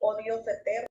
oh Dios eterno.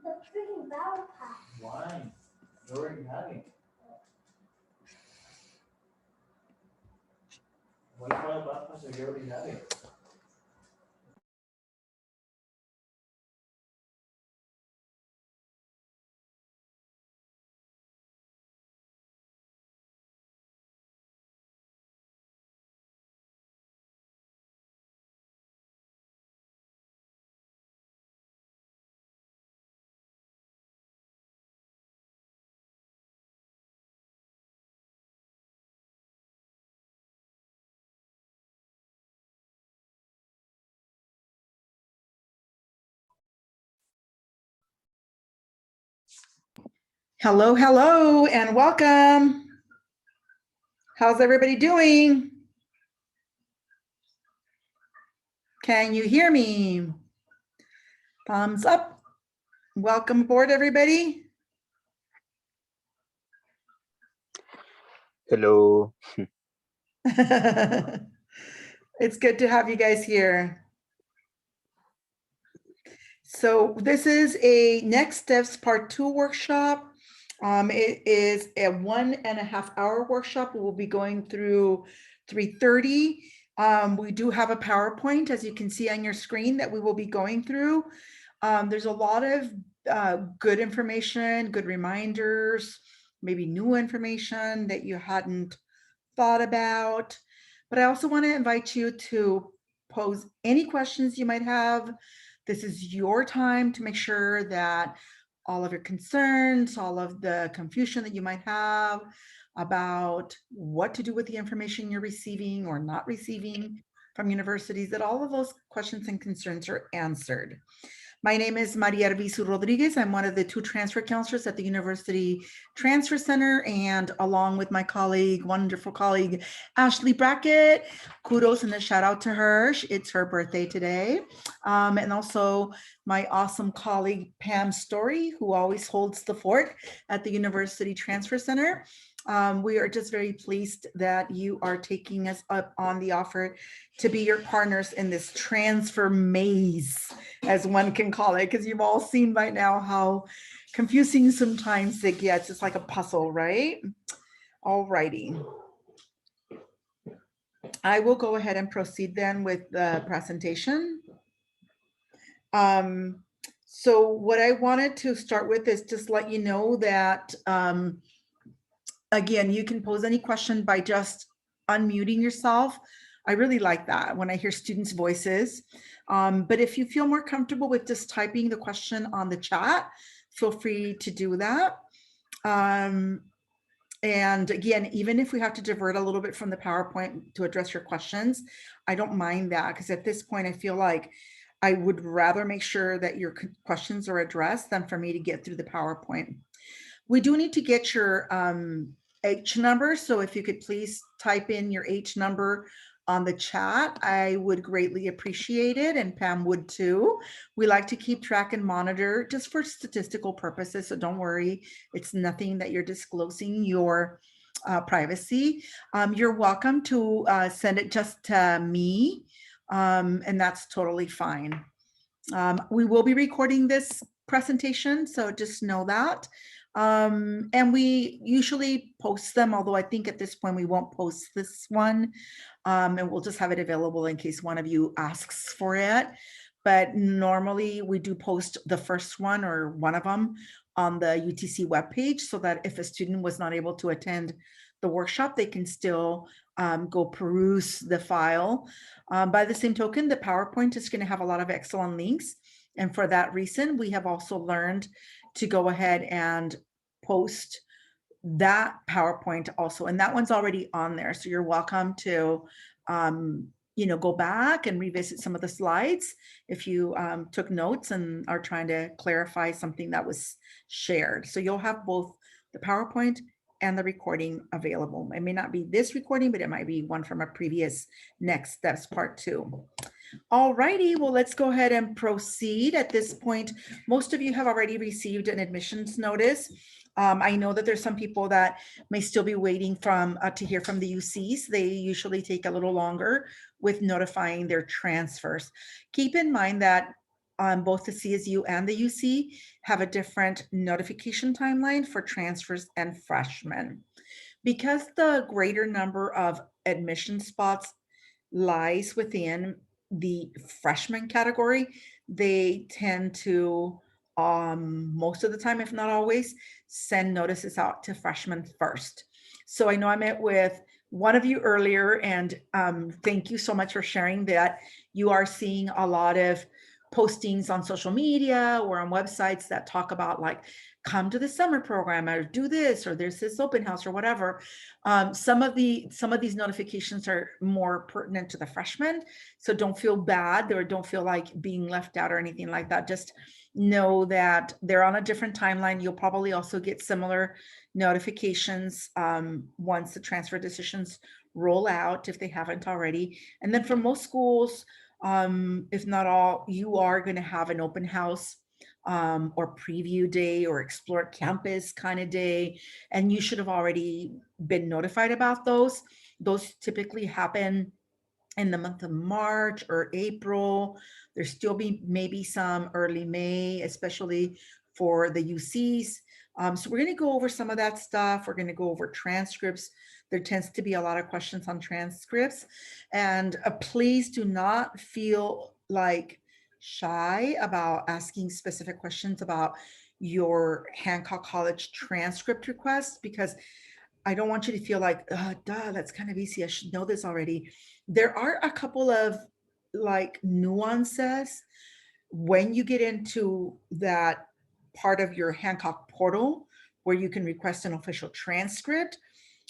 The freaking battle pass. Why? You already have it. What about the battle pass if you already have it? Hello, hello, and welcome. How's everybody doing? Can you hear me? Thumbs up. Welcome aboard, everybody. Hello. It's good to have you guys here. So this is a Next Steps Part 2 workshop. It is a 1.5 hour workshop. We will be going through 3:30. We do have a PowerPoint, as you can see on your screen, that we will be going through. There's a lot of good information, good reminders, maybe new information that you hadn't thought about. But I also want to invite you to pose any questions you might have. This is your time to make sure that all of your concerns, all of the confusion that you might have about what to do with the information you're receiving or not receiving from universities, that all of those questions and concerns are answered. My name is Maria Arvizu Rodriguez. I'm one of the 2 transfer counselors at the University Transfer Center, and along with my colleague, wonderful colleague, Ashley Brackett. Kudos and a shout out to her. It's her birthday today. And also my awesome colleague, Pam Story, who always holds the fort at the University Transfer Center. We are just very pleased that you are taking us up on the offer to be your partners in this transfer maze, as one can call it, because you've all seen by now how confusing sometimes it gets. It's like a puzzle, right? All righty. I will go ahead and proceed then with the presentation. So what I wanted to start with is just let you know that, again, you can pose any question by just unmuting yourself. I really like that when I hear students' voices. But if you feel more comfortable with just typing the question on the chat, feel free to do that. And again, even if we have to divert a little bit from the PowerPoint to address your questions, I don't mind that, because at this point, I feel like I would rather make sure that your questions are addressed than for me to get through the PowerPoint. We do need to get your H number. So if you could please type in your H number on the chat, I would greatly appreciate it, and Pam would too. We like to keep track and monitor just for statistical purposes, so don't worry, it's nothing that you're disclosing your privacy. You're welcome to send it just to me, and that's totally fine. We will be recording this presentation, so just know that. And we usually post them, although I think at this point we won't post this one, and we'll just have it available in case one of you asks for it. But normally we do post the first one or one of them on the UTC webpage, so that if a student was not able to attend the workshop, they can still go peruse the file. By the same token, the PowerPoint is going to have a lot of excellent links. And for that reason, we have also learned to go ahead and post that PowerPoint also. And that one's already on there. So you're welcome to, go back and revisit some of the slides if you took notes and are trying to clarify something that was shared. So you'll have both the PowerPoint and the recording available. It may not be this recording, but it might be one from a previous Next Steps Part 2. All righty, well, let's go ahead and proceed. At this point, most of you have already received an admissions notice. I know that there's some people that may still be waiting to hear from the UCs. They usually take a little longer with notifying their transfers. Keep in mind that both the CSU and the UC have a different notification timeline for transfers and freshmen. Because the greater number of admission spots lies within the freshman category, they tend to, most of the time, if not always, send notices out to freshmen first. So I know I met with one of you earlier, and thank you so much for sharing that you are seeing a lot of postings on social media or on websites that talk about like, come to the summer program or do this, or there's this open house or whatever. Some of these notifications are more pertinent to the freshmen, so don't feel bad or don't feel like being left out or anything like that. Just know that they're on a different timeline. You'll probably also get similar notifications once the transfer decisions roll out, if they haven't already. And then for most schools, if not all, you are going to have an open house or preview day or explore campus kind of day, and you should have already been notified about those. Those typically happen in the month of March or April. There still be maybe some early May, especially for the UCs. So we're going to go over some of that stuff. We're going to go over transcripts. There tends to be a lot of questions on transcripts, and please do not feel like shy about asking specific questions about your Hancock College transcript request, because I don't want you to feel like, duh, that's kind of easy. I should know this already. There are a couple of like nuances when you get into that part of your Hancock portal where you can request an official transcript.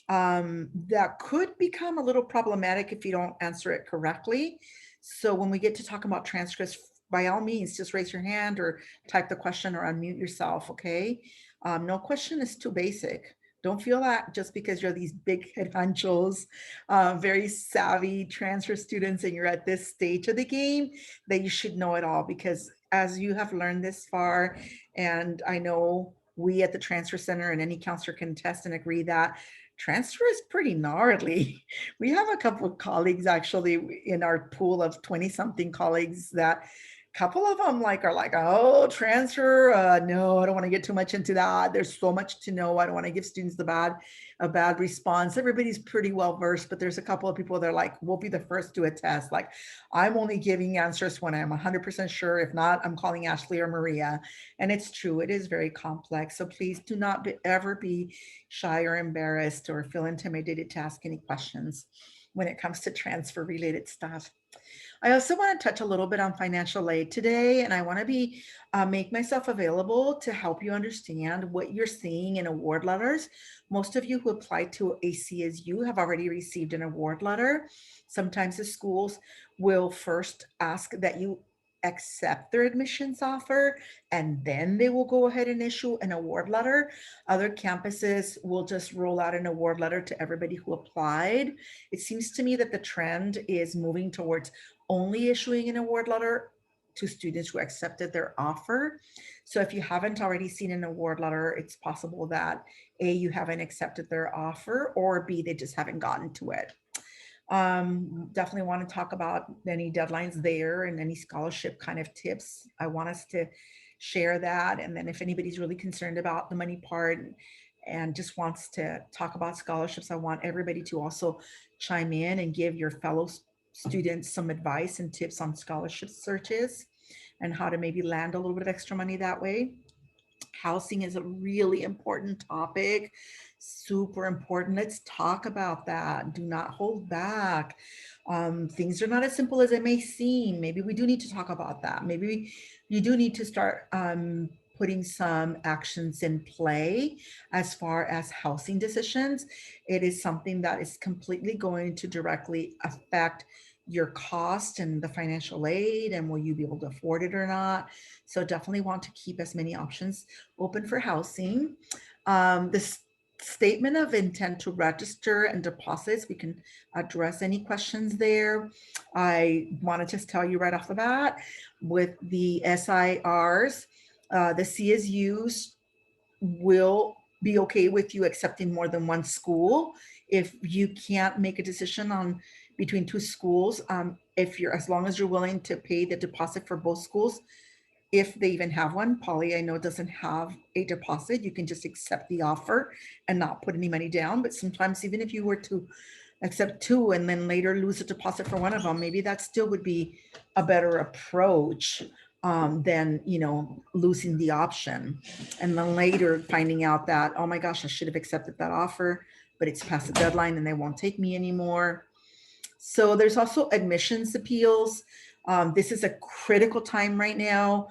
That could become a little problematic if you don't answer it correctly. So when we get to talk about transcripts, by all means, just raise your hand or type the question or unmute yourself, okay? No question is too basic. Don't feel that just because you're these big head honchos, very savvy transfer students, and you're at this stage of the game, that you should know it all. Because as you have learned this far, and I know we at the Transfer Center and any counselor can attest and agree that transfer is pretty gnarly. We have a couple of colleagues actually in our pool of 20 something colleagues that couple of them are like, oh, transfer. No, I don't want to get too much into that. There's so much to know. I don't want to give students a bad response. Everybody's pretty well versed, but there's a couple of people that are like, we'll be the first to attest. Like, I'm only giving answers when I'm 100% sure. If not, I'm calling Ashley or Maria. And it's true. It is very complex. So please do not ever be shy or embarrassed or feel intimidated to ask any questions when it comes to transfer related stuff. I also want to touch a little bit on financial aid today, and I want to make myself available to help you understand what you're seeing in award letters. Most of you who applied to ACSU have already received an award letter. Sometimes the schools will first ask that you accept their admissions offer, and then they will go ahead and issue an award letter. Other campuses will just roll out an award letter to everybody who applied. It seems to me that the trend is moving towards only issuing an award letter to students who accepted their offer. So if you haven't already seen an award letter, it's possible that A, you haven't accepted their offer, or B, they just haven't gotten to it. Definitely want to talk about any deadlines there and any scholarship kind of tips. I want us to share that. And then if anybody's really concerned about the money part and just wants to talk about scholarships, I want everybody to also chime in and give your fellow students some advice and tips on scholarship searches and how to maybe land a little bit of extra money that way. Housing is a really important topic, super important. Let's talk about that. Do not hold back. Things are not as simple as it may seem. Maybe we do need to talk about that. Maybe you do need to start putting some actions in play as far as housing decisions. It is something that is completely going to directly affect your cost and the financial aid, and will you be able to afford it or not. So definitely want to keep as many options open for housing. This statement of intent to register and deposits, we can address any questions there. I want to just tell you right off the bat, with the SIRs, the CSUs will be okay with you accepting more than one school. If you can't make a decision on between two schools, if you're, as long as you're willing to pay the deposit for both schools, if they even have one. Poly, I know, doesn't have a deposit. You can just accept the offer and not put any money down. But sometimes even if you were to accept two and then later lose a deposit for one of them, maybe that still would be a better approach than, you know, losing the option. And then later finding out that, oh my gosh, I should have accepted that offer, but it's past the deadline and they won't take me anymore. So there's also admissions appeals. This is a critical time right now.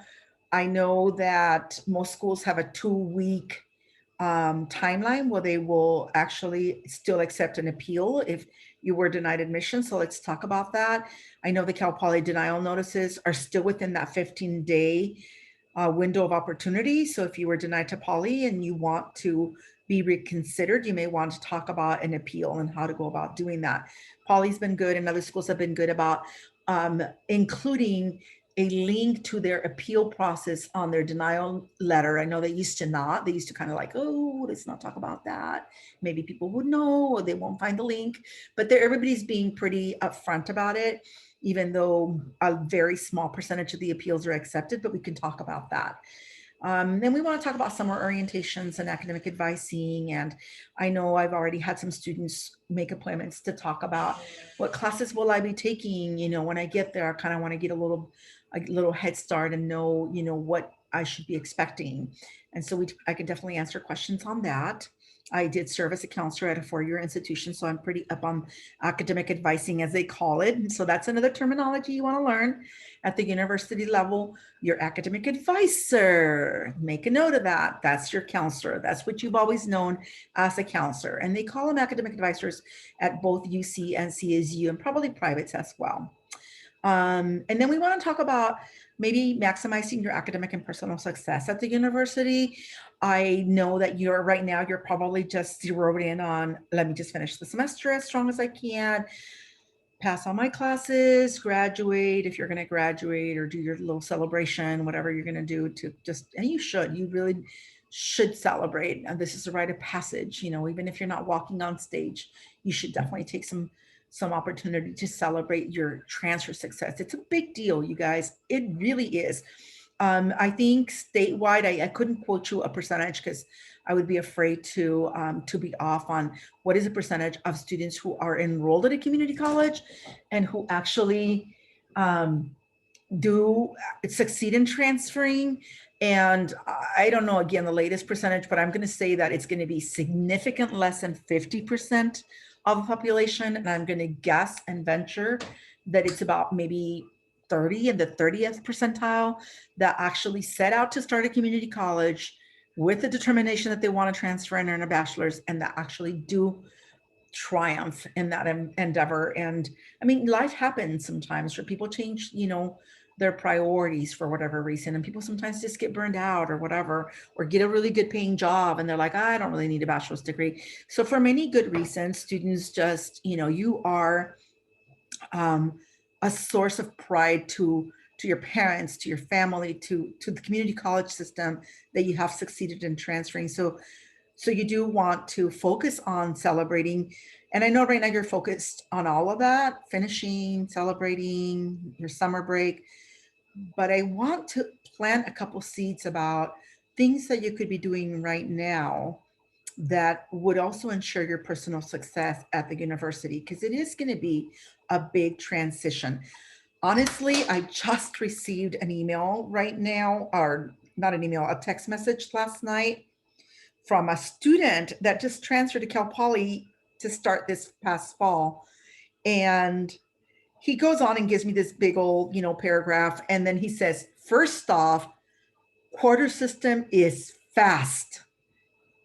I know that most schools have a 2-week timeline where they will actually still accept an appeal if you were denied admission. So let's talk about that. I know the Cal Poly denial notices are still within that 15-day window of opportunity. So if you were denied to Poly and you want to be reconsidered, you may want to talk about an appeal and how to go about doing that. Poly's been good and other schools have been good about including a link to their appeal process on their denial letter. I know they used to not. They used to kind of like, oh, let's not talk about that. Maybe people would know or they won't find the link. But everybody's being pretty upfront about it, even though a very small percentage of the appeals are accepted, but we can talk about that. Then we want to talk about summer orientations and academic advising. And I know I've already had some students make appointments to talk about what classes will I be taking, you know, when I get there. I kind of want to get a little head start and know, you know, what I should be expecting. And so I can definitely answer questions on that. I did serve as a counselor at a 4-year institution, so I'm pretty up on academic advising, as they call it. And so that's another terminology you want to learn at the university level. Your academic advisor, make a note of that. That's your counselor. That's what you've always known as a counselor. And they call them academic advisors at both UC and CSU and probably privates as well. And then we want to talk about maybe maximizing your academic and personal success at the university. I know that right now, you're probably just zeroed in on, let me just finish the semester as strong as I can, pass all my classes, graduate, if you're going to graduate, or do your little celebration, whatever you're going to do to and you really should celebrate. And this is a rite of passage, you know, even if you're not walking on stage, you should definitely take some opportunity to celebrate your transfer success. It's a big deal, you guys. It really is. I think statewide, I couldn't quote you a percentage because I would be afraid to be off on what is the percentage of students who are enrolled at a community college and who actually do succeed in transferring. And I don't know, again, the latest percentage, but I'm going to say that it's going to be significant less than 50% of the population. And I'm going to guess and venture that it's about maybe 30 in the 30th percentile that actually set out to start a community college with the determination that they want to transfer and earn a bachelor's, and that actually do triumph in that endeavor. And I mean, life happens sometimes where people change, you know, their priorities for whatever reason. And people sometimes just get burned out or whatever, or get a really good paying job. And they're like, I don't really need a bachelor's degree. So for many good reasons, students just, you know, you are a source of pride to your parents, to your family, to the community college system that you have succeeded in transferring. So you do want to focus on celebrating. And I know right now you're focused on all of that, finishing, celebrating your summer break, but I want to plant a couple seeds about things that you could be doing right now that would also ensure your personal success at the university, because it is going to be a big transition. Honestly, I just received an email right now, or not an email, a text message last night from a student that just transferred to Cal Poly to start this past fall. And he goes on and gives me this big old, you know, paragraph. And then he says, first off, quarter system is fast,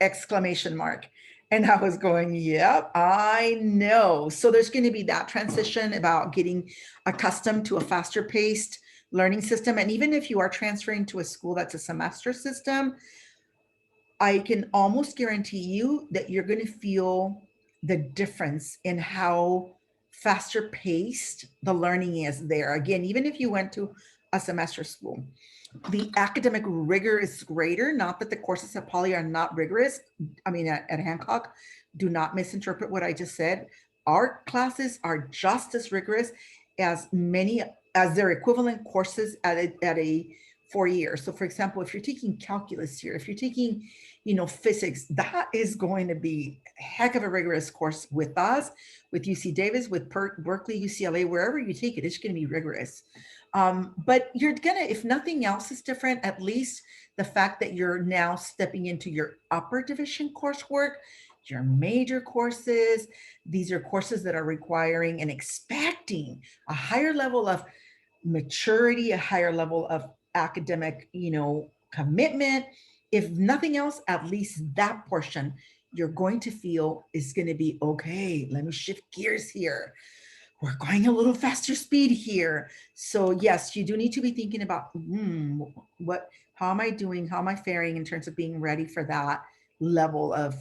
exclamation mark. And I was going, yep, I know. So there's going to be that transition about getting accustomed to a faster paced learning system. And even if you are transferring to a school that's a semester system, I can almost guarantee you that you're going to feel the difference in how faster paced the learning is there. Again, even if you went to a semester school, the academic rigor is greater. Not that the courses at Poly are not rigorous. I mean, at Hancock, do not misinterpret what I just said. Our classes are just as rigorous as their equivalent courses at a 4 years. So for example, if you're taking calculus here, if you're taking, physics, that is going to be a heck of a rigorous course with us, with UC Davis, with Berkeley, UCLA, wherever you take it, it's going to be rigorous. But you're gonna, if nothing else is different, at least the fact that you're now stepping into your upper division coursework, your major courses, these are courses that are requiring and expecting a higher level of maturity, a higher level of academic, commitment. If nothing else, at least that portion you're going to feel is going to be okay. Let me shift gears here. We're going a little faster speed here. So yes, you do need to be thinking about how am I doing? How am I faring in terms of being ready for that level of,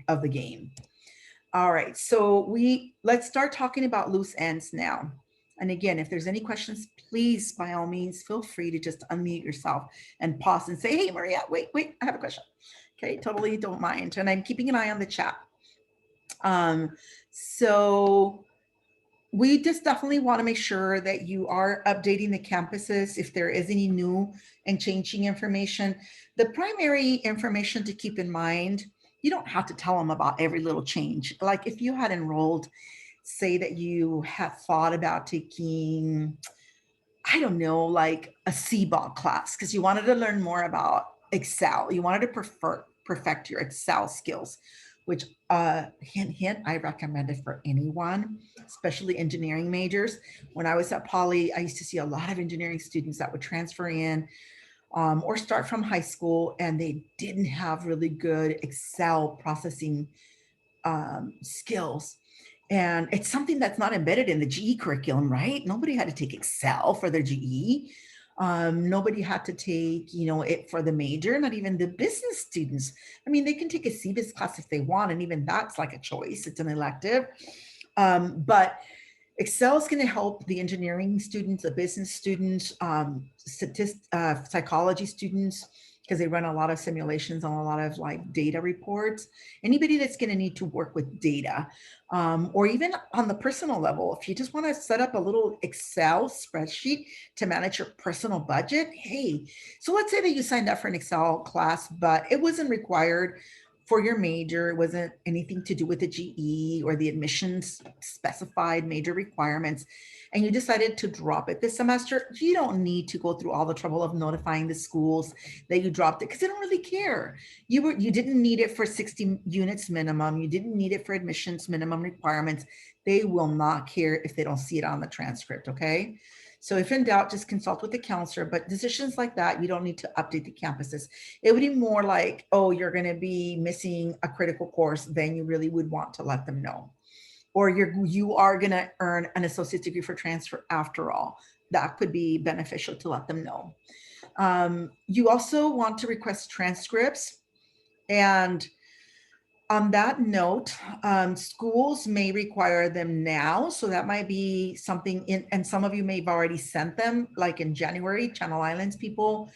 of the game? All right, so let's start talking about loose ends now. And again, if there's any questions, please, by all means, feel free to just unmute yourself and pause and say, hey, Maria, wait, I have a question. Okay, totally don't mind. And I'm keeping an eye on the chat. So we just definitely want to make sure that you are updating the campuses if there is any new and changing information. The primary information to keep in mind, you don't have to tell them about every little change. Like if you had enrolled, say that you had thought about taking, I don't know, like a CBOG class because you wanted to learn more about Excel. You wanted to perfect your Excel skills, which hint, I recommend it for anyone, especially engineering majors. When I was at Poly, I used to see a lot of engineering students that would transfer in or start from high school, and they didn't have really good Excel processing skills. And it's something that's not embedded in the GE curriculum, right? Nobody had to take Excel for their GE. Nobody had to take, it for the major, not even the business students. I mean, they can take a CBIS class if they want, and even that's like a choice. It's an elective. But Excel is going to help the engineering students, the business students, psychology students, because they run a lot of simulations on a lot of like data reports. Anybody that's going to need to work with data, or even on the personal level, if you just want to set up a little Excel spreadsheet to manage your personal budget, hey, so let's say that you signed up for an Excel class, but it wasn't required for your major. It wasn't anything to do with the GE or the admissions specified major requirements, and you decided to drop it this semester. You don't need to go through all the trouble of notifying the schools that you dropped it because they don't really care. You didn't need it for 60 units minimum. You didn't need it for admissions minimum requirements. They will not care if they don't see it on the transcript, okay? So if in doubt, just consult with the counselor, but decisions like that, you don't need to update the campuses. It would be more like, oh, you're going to be missing a critical course, then you really would want to let them know. Or you are going to earn an associate's degree for transfer after all. That could be beneficial to let them know. You also want to request transcripts. And on that note, schools may require them now. So that might be something and some of you may have already sent them, like in January. Channel Islands people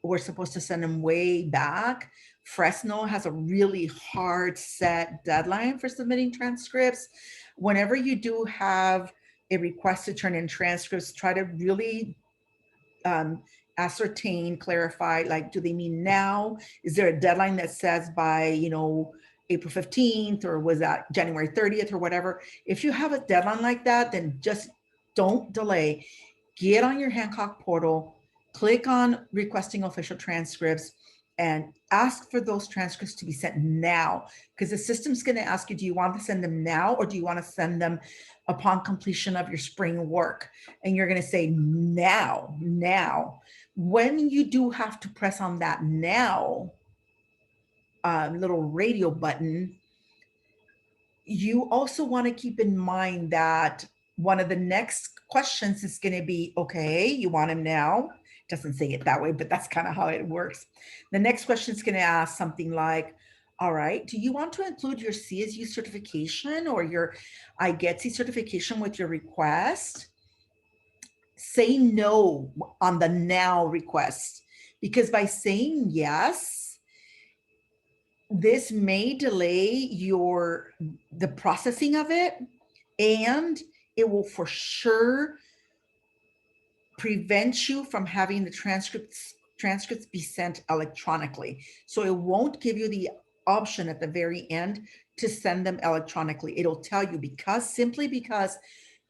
were supposed to send them way back. Fresno has a really hard set deadline for submitting transcripts. Whenever you do have a request to turn in transcripts, try to really ascertain, clarify, like, do they mean now? Is there a deadline that says by, April 15th, or was that January 30th or whatever? If you have a deadline like that, then just don't delay. Get on your Hancock portal, click on requesting official transcripts, and ask for those transcripts to be sent now, because the system's going to ask you, do you want to send them now, or do you want to send them upon completion of your spring work? And you're going to say now. When you do have to press on that now little radio button, you also want to keep in mind that one of the next questions is going to be, okay, you want them now? It doesn't say it that way, but that's kind of how it works. The next question is going to ask something like, all right, do you want to include your CSU certification or your IGETC certification with your request? Say no on the now request, because by saying yes, this may delay the processing of it, and it will for sure prevents you from having the transcripts be sent electronically. So it won't give you the option at the very end to send them electronically. It'll tell you simply because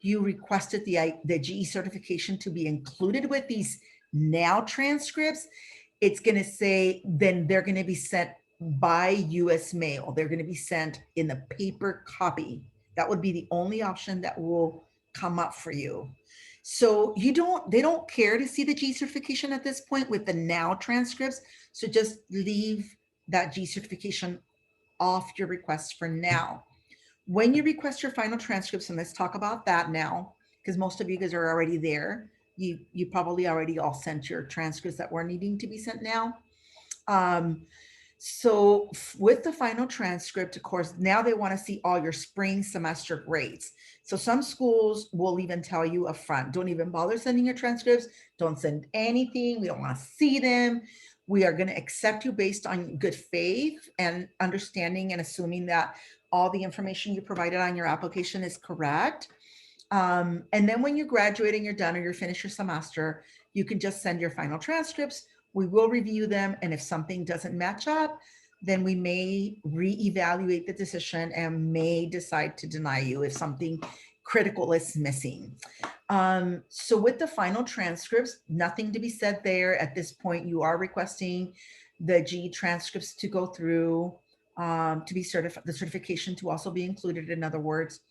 you requested the GE certification to be included with these now transcripts, it's going to say then they're going to be sent by US mail. They're going to be sent in the paper copy. That would be the only option that will come up for you. So they don't care to see the G certification at this point with the now transcripts. So just leave that G certification off your request for now. When you request your final transcripts, and let's talk about that now, because most of you guys are already there. You probably already all sent your transcripts that were needing to be sent now. So with the final transcript, of course, now they want to see all your spring semester grades. So some schools will even tell you up front, don't even bother sending your transcripts. Don't send anything. We don't want to see them. We are going to accept you based on good faith and understanding and assuming that all the information you provided on your application is correct. And then when you graduate and you're done or you're finished your semester, you can just send your final transcripts. We will review them. And if something doesn't match up, then we may reevaluate the decision and may decide to deny you if something critical is missing. So with the final transcripts, nothing to be said there. At this point, you are requesting the GE transcripts to go through, to be certified, the certification to also be included, in other words.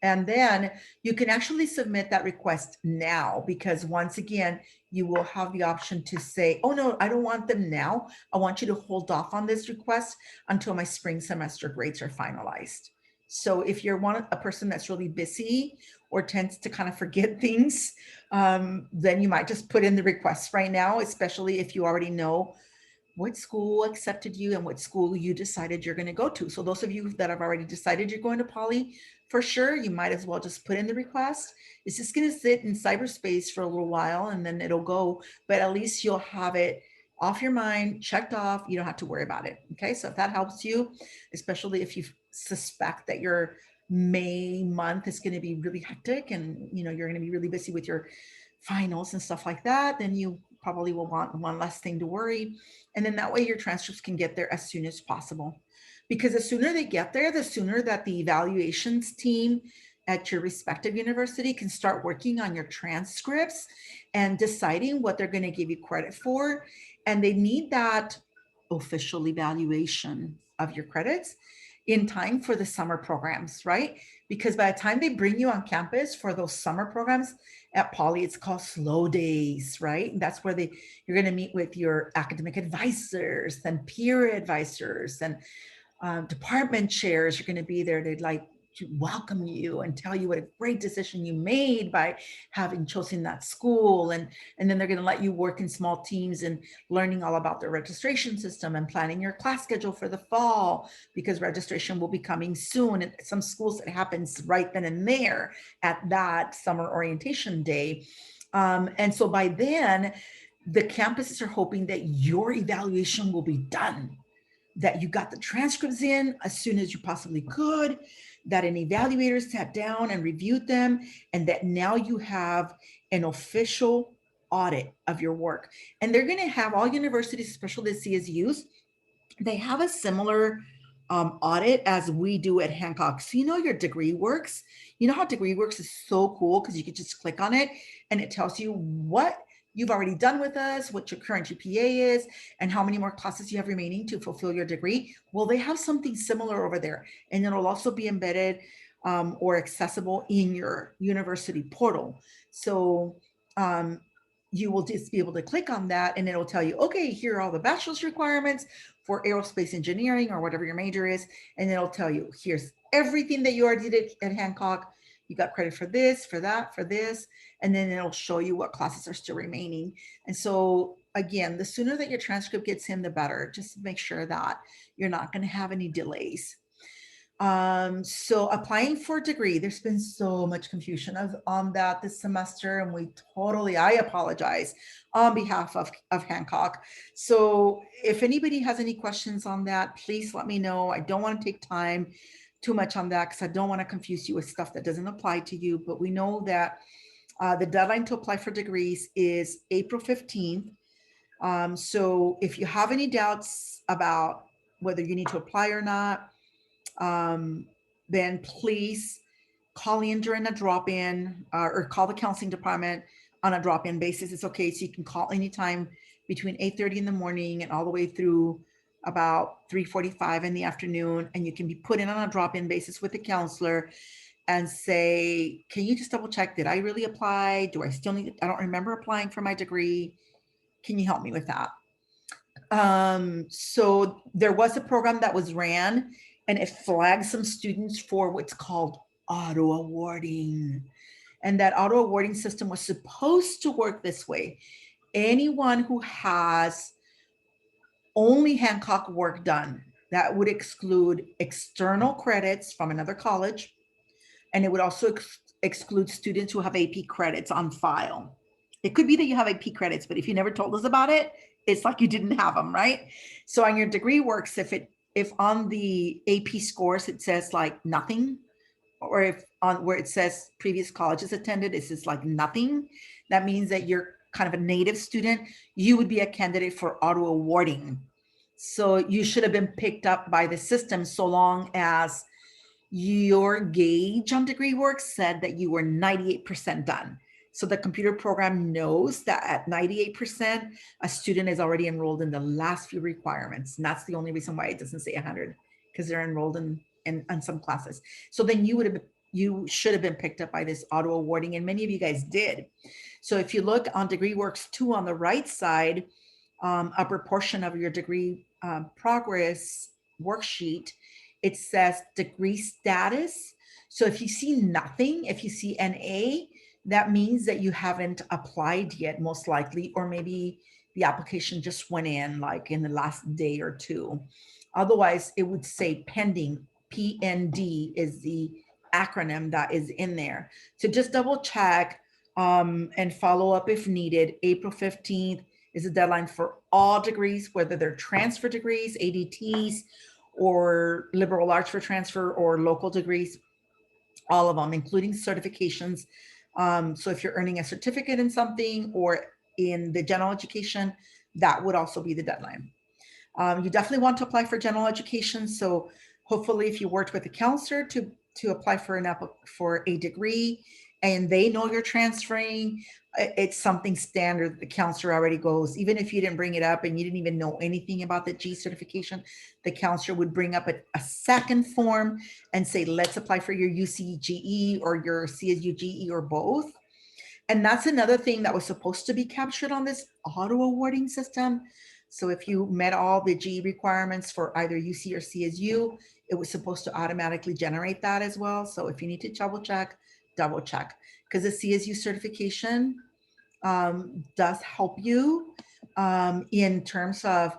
And then you can actually submit that request now, because once again, you will have the option to say, oh no, I don't want them now. I want you to hold off on this request until my spring semester grades are finalized. So if you're a person that's really busy or tends to kind of forget things, then you might just put in the request right now, especially if you already know what school accepted you and what school you decided you're going to go to. So those of you that have already decided you're going to Poly, for sure, you might as well just put in the request. It's just going to sit in cyberspace for a little while and then it'll go, but at least you'll have it off your mind, checked off. You don't have to worry about it. Okay. So if that helps you, especially if you suspect that your May month is going to be really hectic and you're going to be really busy with your finals and stuff like that, then you probably will want one less thing to worry. And then that way your transcripts can get there as soon as possible. Because the sooner they get there, the sooner that the evaluations team at your respective university can start working on your transcripts and deciding what they're going to give you credit for. And they need that official evaluation of your credits in time for the summer programs, right? Because by the time they bring you on campus for those summer programs at Poly, it's called slow days, right? And that's where you're going to meet with your academic advisors and peer advisors and department chairs are going to be there. They'd like to welcome you and tell you what a great decision you made by having chosen that school. And then they're going to let you work in small teams and learning all about the registration system and planning your class schedule for the fall, because registration will be coming soon. And some schools, it happens right then and there at that summer orientation day. And so by then, the campuses are hoping that your evaluation will be done, that you got the transcripts in as soon as you possibly could, that an evaluator sat down and reviewed them, and that now you have an official audit of your work. And they're going to have all universities, especially the CSUs, they have a similar audit as we do at Hancock. So your degree works. You know how degree works is so cool because you can just click on it and it tells you what you've already done with us, what your current GPA is, and how many more classes you have remaining to fulfill your degree. Well, they have something similar over there, and it'll also be embedded or accessible in your university portal. So you will just be able to click on that and it'll tell you, okay, here are all the bachelor's requirements for aerospace engineering or whatever your major is. And it'll tell you, here's everything that you already did at Hancock. You got credit for this, for that, for this. And then it'll show you what classes are still remaining. And so again, the sooner that your transcript gets in, the better. Just make sure that you're not going to have any delays. So applying for a degree, there's been so much confusion on that this semester, and I apologize on behalf of Hancock. So if anybody has any questions on that, please let me know. I don't want to take time too much on that because I don't want to confuse you with stuff that doesn't apply to you, but we know that The deadline to apply for degrees is April 15th. So if you have any doubts about whether you need to apply or not, then please call in during a drop-in or call the counseling department on a drop-in basis. It's okay. So you can call anytime between 8:30 in the morning and all the way through about 3:45 in the afternoon. And you can be put in on a drop-in basis with a counselor and say, can you just double check, did I really apply? Do I still need, I don't remember applying for my degree. Can you help me with that? So there was a program that was ran and it flagged some students for what's called auto awarding. And that auto awarding system was supposed to work this way. Anyone who has only Hancock work done, that would exclude external credits from another college. And it would also exclude students who have AP credits on file. It could be that you have AP credits, but if you never told us about it, it's like you didn't have them, right? So on your degree works, if on the AP scores it says like nothing, or if on where it says previous colleges attended, it says like nothing, that means that you're kind of a native student, you would be a candidate for auto awarding. So you should have been picked up by the system so long as your gauge on degree work said that you were 98% done. So the computer program knows that at 98%, a student is already enrolled in the last few requirements. And that's the only reason why it doesn't say 100, because they're enrolled in some classes. So then you should have been picked up by this auto awarding, and many of you guys did. So if you look on DegreeWorks 2 on the right side, upper portion of your degree progress worksheet, it says degree status. So if you see nothing, if you see NA, that means that you haven't applied yet, most likely, or maybe the application just went in like in the last day or two. Otherwise, it would say pending. PND is the acronym that is in there. So just double check and follow up if needed. April 15th is the deadline for all degrees, whether they're transfer degrees, ADTs, or liberal arts for transfer, or local degrees, all of them, including certifications. So if you're earning a certificate in something or in the general education, that would also be the deadline. You definitely want to apply for general education. So hopefully if you worked with a counselor to apply for for a degree and they know you're transferring, it's something standard. The counselor already goes, even if you didn't bring it up and you didn't even know anything about the G certification, the counselor would bring up a second form and say, let's apply for your UCGE or your CSUGE or both. And that's another thing that was supposed to be captured on this auto awarding system. So if you met all the GE requirements for either UC or CSU, it was supposed to automatically generate that as well. So if you need to double check, because the CSU certification does help you in terms of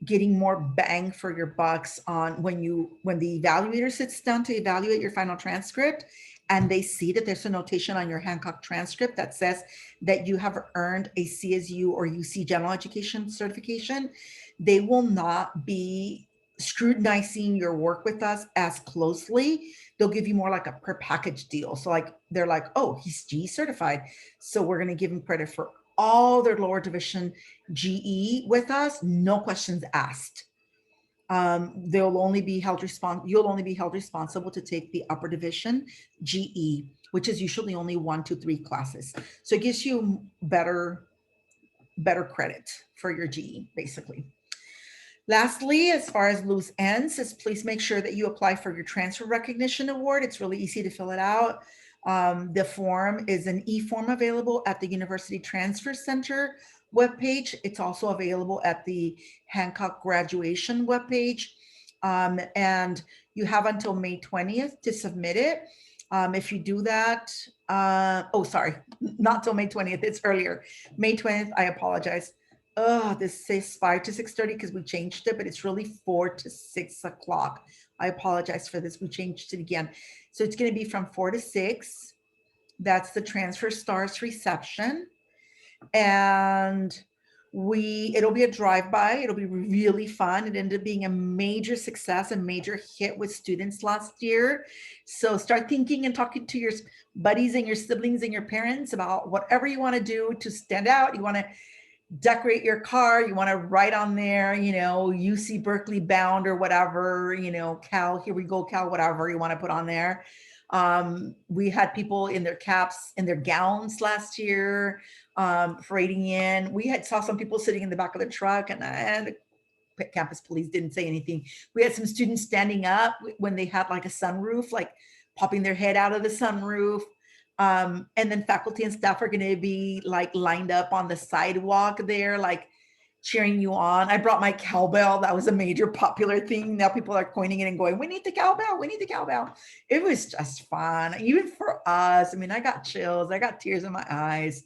getting more bang for your bucks on when the evaluator sits down to evaluate your final transcript and they see that there's a notation on your Hancock transcript that says that you have earned a CSU or UC general education certification, they will not be scrutinizing your work with us as closely. They'll give you more like a per package deal. So like, they're like, oh, he's GE certified, so we're going to give him credit for all their lower division GE with us, no questions asked. You'll only be held responsible to take the upper division GE, which is usually only 1 to 3 classes. So it gives you better credit for your GE, basically. Lastly, as far as loose ends, is please make sure that you apply for your transfer recognition award. It's really easy to fill it out. The form is an e-form available at the University Transfer Center webpage. It's also available at the Hancock graduation webpage. And you have until May 20th to submit it. If you do that, not till May 20th, it's earlier. May 20th, I apologize. Oh, this says 5 to 6:30 because we changed it, but it's really 4 to 6 o'clock. I apologize for this. We changed it again. So it's going to be from 4 to 6. That's the Transfer Stars reception. And It'll be a drive-by. It'll be really fun. It ended up being a major success, a major hit with students last year. So start thinking and talking to your buddies and your siblings and your parents about whatever you want to do to stand out. You want to decorate your car, you want to write on there, UC Berkeley bound or whatever, Cal, here we go, Cal, whatever you want to put on there. We had people in their caps and their gowns last year, parading in. Saw some people sitting in the back of the truck, and the campus police didn't say anything. We had some students standing up when they had like a sunroof, like popping their head out of the sunroof. And then faculty and staff are going to be like lined up on the sidewalk there, like cheering you on. I brought my cowbell. That was a major popular thing. Now people are coining it and going, we need the cowbell. We need the cowbell. It was just fun. Even for us. I mean, I got chills. I got tears in my eyes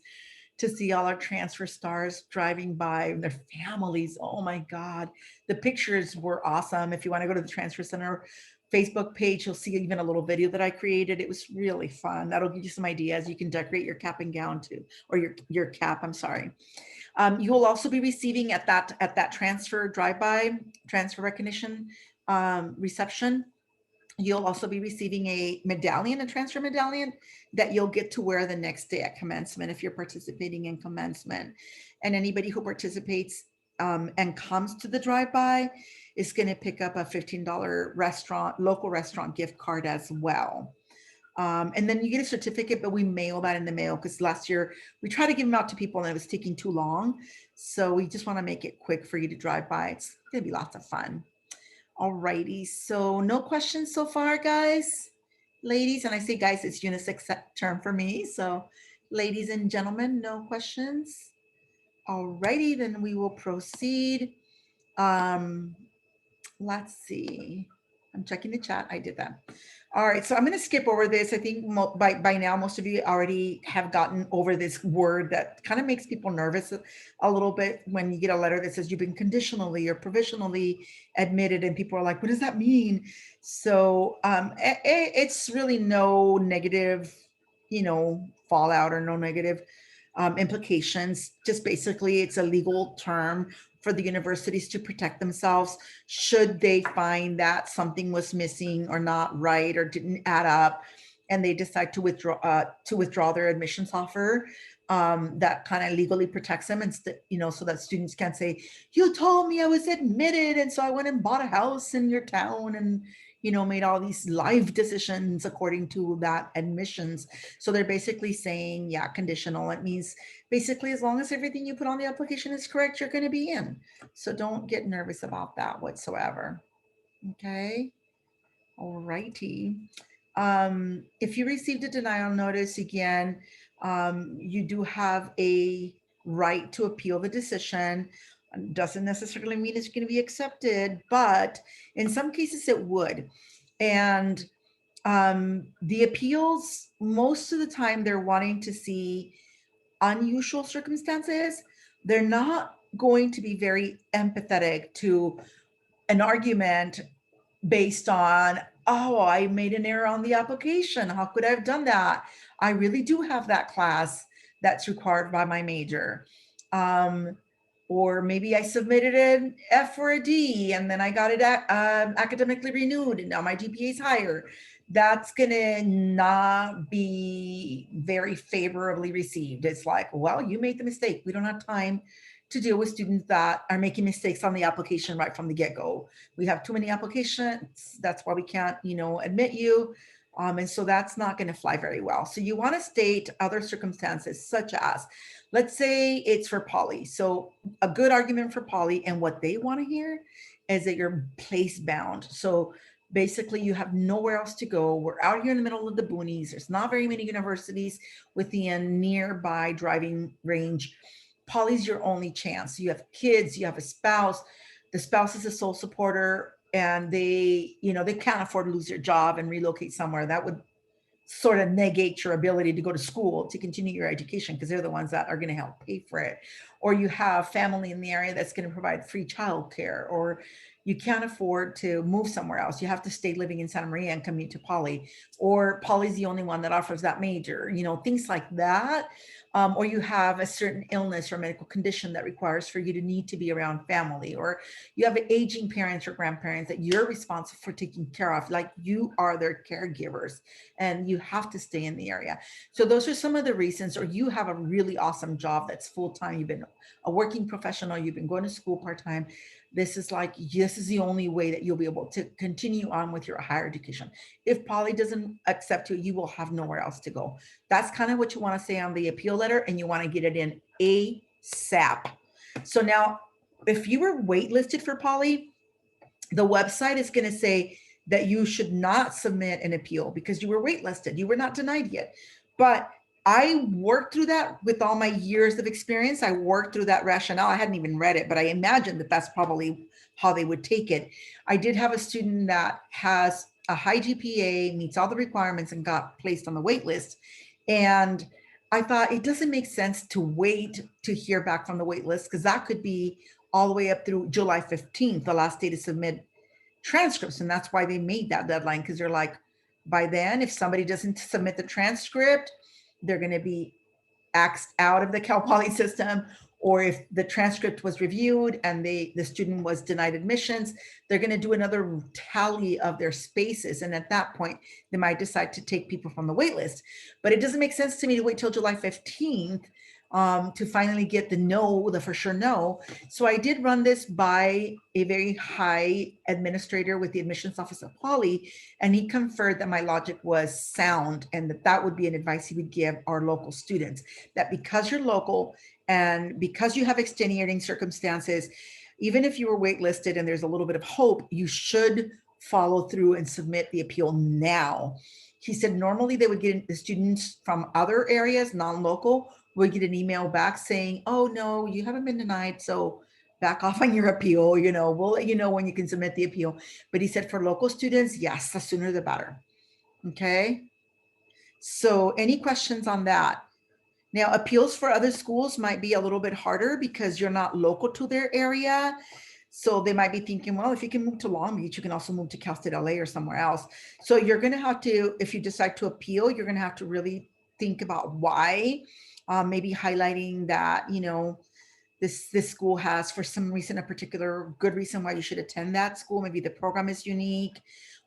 to see all our transfer stars driving by and their families. Oh my God. The pictures were awesome. If you want to go to the Transfer Center Facebook page, you'll see even a little video that I created. It was really fun. That'll give you some ideas. You can decorate your cap and gown too, or your cap, I'm sorry. You will also be receiving at that transfer drive-by, transfer recognition reception. You'll also be receiving a medallion, a transfer medallion that you'll get to wear the next day at commencement if you're participating in commencement. And anybody who participates and comes to the drive-by is going to pick up a $15 local restaurant gift card as well. And then you get a certificate, but we mail that in the mail because last year we tried to give them out to people and it was taking too long. So we just want to make it quick for you to drive by. It's going to be lots of fun. All righty. So no questions so far, guys, ladies. And I say guys, it's unisex term for me. So ladies and gentlemen, no questions. All righty, then we will proceed. Let's see. I'm checking the chat. I did that. All right, so I'm going to skip over this. I think by now, most of you already have gotten over this word that kind of makes people nervous a little bit when you get a letter that says you've been conditionally or provisionally admitted, and people are like, what does that mean? So it's really no negative, fallout or no negative implications. Just basically, it's a legal term for the universities to protect themselves should they find that something was missing or not right or didn't add up, and they decide to withdraw their admissions offer. That kind of legally protects them, and so that students can't say, "You told me I was admitted, and so I went and bought a house in your town and made all these life decisions according to that admissions." So they're basically saying, yeah, conditional. It means basically as long as everything you put on the application is correct, you're going to be in. So don't get nervous about that whatsoever. Okay. All righty. If you received a denial notice, again, you do have a right to appeal the decision. Doesn't necessarily mean it's going to be accepted, but in some cases it would. And the appeals, most of the time, they're wanting to see unusual circumstances. They're not going to be very empathetic to an argument based on, oh, I made an error on the application. How could I have done that? I really do have that class that's required by my major. Or maybe I submitted an F or a D and then I got it academically renewed and now my GPA is higher. That's gonna not be very favorably received. It's like, well, you made the mistake. We don't have time to deal with students that are making mistakes on the application right from the get-go. We have too many applications. That's why we can't, admit you. And so that's not going to fly very well. So you want to state other circumstances, such as, let's say it's for poly. So a good argument for poly, and what they want to hear is that you're place bound. So basically you have nowhere else to go. We're out here in the middle of the boonies. There's not very many universities within nearby driving range. Poly's your only chance. You have kids, you have a spouse. The spouse is a sole supporter, and they can't afford to lose their job and relocate somewhere. That would sort of negate your ability to go to school to continue your education, because they're the ones that are going to help pay for it. Or you have family in the area that's going to provide free childcare, or you can't afford to move somewhere else. You have to stay living in Santa Maria and commute to Poly, or Poly's the only one that offers that major, things like that. Or you have a certain illness or medical condition that requires for you to need to be around family, or you have aging parents or grandparents that you're responsible for taking care of, like you are their caregivers and you have to stay in the area. So those are some of the reasons. Or you have a really awesome job that's full-time, you've been a working professional, you've been going to school part-time. This is the only way that you'll be able to continue on with your higher education. If Poly doesn't accept you, you will have nowhere else to go. That's kind of what you want to say on the appeal letter, and you want to get it in ASAP. So now, if you were waitlisted for Poly, the website is going to say that you should not submit an appeal because you were waitlisted. You were not denied yet. But I worked through that with all my years of experience. I worked through that rationale. I hadn't even read it, but I imagined that that's probably how they would take it. I did have a student that has a high GPA, meets all the requirements, and got placed on the wait list. And I thought it doesn't make sense to wait to hear back from the wait list, because that could be all the way up through July 15th, the last day to submit transcripts. And that's why they made that deadline, because they're like, by then, if somebody doesn't submit the transcript, they're going to be axed out of the Cal Poly system. Or if the transcript was reviewed and the student was denied admissions, they're going to do another tally of their spaces. And at that point, they might decide to take people from the wait list. But it doesn't make sense to me to wait till July 15th to finally get the for sure no. So I did run this by a very high administrator with the admissions office of Poly, and he conferred that my logic was sound, and that would be an advice he would give our local students, that because you're local and because you have extenuating circumstances, even if you were waitlisted and there's a little bit of hope, you should follow through and submit the appeal now. He said normally they would get the students from other areas, non-local, would get an email back saying, oh no, you haven't been denied, so back off on your appeal. We'll let you know when you can submit the appeal. But he said for local students, yes, the sooner the better. Okay. So any questions on that? Now, appeals for other schools might be a little bit harder because you're not local to their area. So they might be thinking, well, if you can move to Long Beach, you can also move to Cal State LA or somewhere else. So you're going to have to, if you decide to appeal, you're going to have to really think about why. Maybe highlighting that, this school has, for some reason, a particular good reason why you should attend that school. Maybe the program is unique,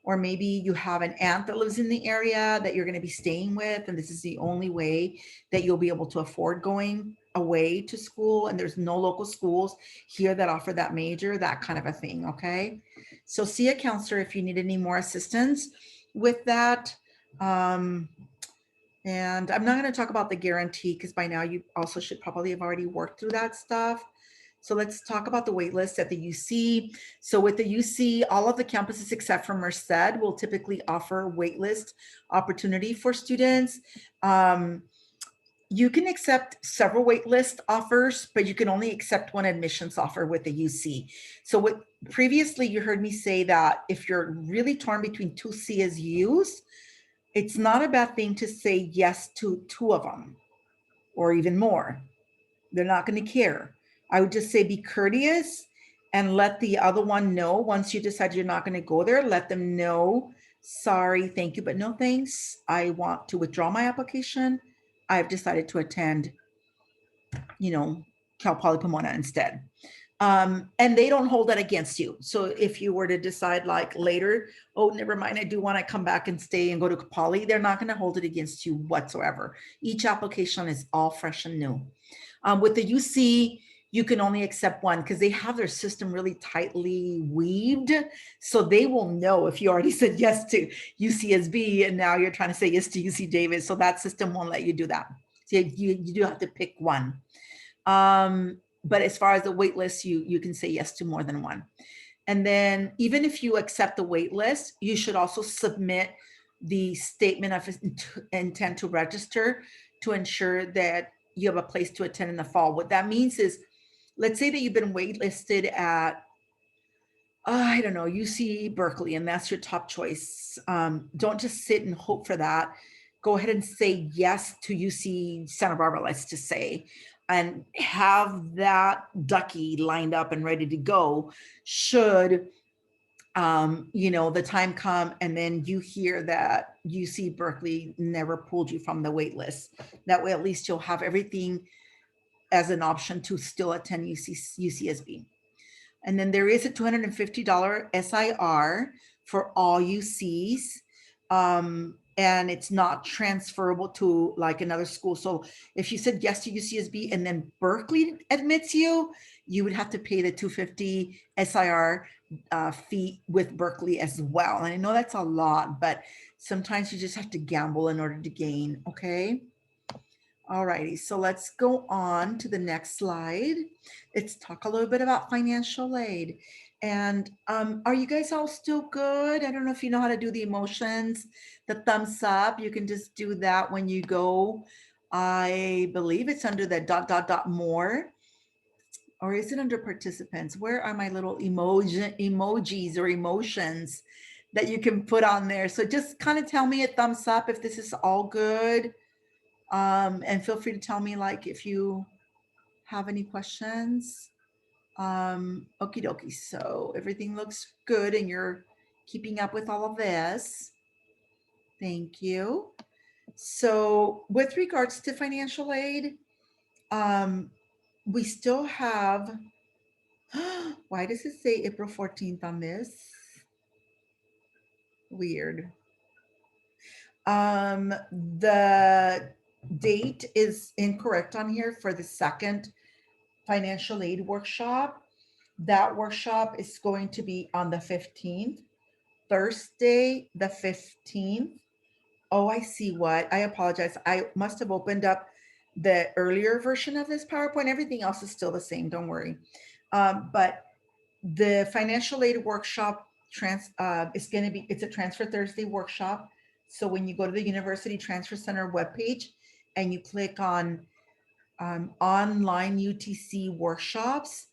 or maybe you have an aunt that lives in the area that you're going to be staying with, and this is the only way that you'll be able to afford going away to school, and there's no local schools here that offer that major, that kind of a thing. Okay, so see a counselor if you need any more assistance with that. And I'm not going to talk about the guarantee because by now you also should probably have already worked through that stuff. So let's talk about the wait list at the UC. So with the UC, all of the campuses except for Merced will typically offer wait list opportunity for students. You can accept several wait list offers, but you can only accept one admissions offer with the UC. So what previously you heard me say that if you're really torn between two CSUs, it's not a bad thing to say yes to two of them or even more. They're not going to care. I would just say be courteous and let the other one know once you decide you're not going to go there, let them know, sorry, thank you, but no thanks. I want to withdraw my application. I've decided to attend, Cal Poly Pomona instead. And they don't hold that against you. So if you were to decide like later, oh, never mind, I do want to come back and stay and go to Poly, they're not going to hold it against you whatsoever. Each application is all fresh and new. With the UC, you can only accept one because they have their system really tightly weaved. So they will know if you already said yes to UCSB and now you're trying to say yes to UC Davis. So that system won't let you do that. So you do have to pick one. But as far as the wait list, you can say yes to more than one. And then even if you accept the wait list, you should also submit the statement of intent to register to ensure that you have a place to attend in the fall. What that means is, let's say that you've been waitlisted at, I don't know, UC Berkeley, and that's your top choice. Don't just sit and hope for that. Go ahead and say yes to UC Santa Barbara, let's just say, and have that ducky lined up and ready to go should you know, the time come and then you hear that UC Berkeley never pulled you from the wait list. That way, at least you'll have everything as an option to still attend UCSB. And then there is a $250 SIR for all UCs. And it's not transferable to like another school. So if you said yes to UCSB and then Berkeley admits you, you would have to pay the 250 SIR fee with Berkeley as well. And I know that's a lot, but sometimes you just have to gamble in order to gain. Okay. All righty, so let's go on to the next slide. Let's talk a little bit about financial aid. And are you guys all still good? I don't know if you know how to do the emotions, the thumbs up. You can just do that when you go. I believe it's under the ... more. Or is it under participants? Where are my little emojis or emotions that you can put on there? So just kind of tell me a thumbs up if this is all good. And feel free to tell me like if you have any questions. Okie dokie. So everything looks good and you're keeping up with all of this. Thank you. So with regards to financial aid, we still have, why does it say April 14th on this? Weird. The date is incorrect on here for the second financial aid workshop. That workshop is going to be on the 15th, Thursday, the 15th. Oh, I see what, I apologize. I must have opened up the earlier version of this PowerPoint. Everything else is still the same, don't worry. But the financial aid workshop is going to be, it's a Transfer Thursday workshop. So when you go to the University Transfer Center webpage and you click on online UTC workshops,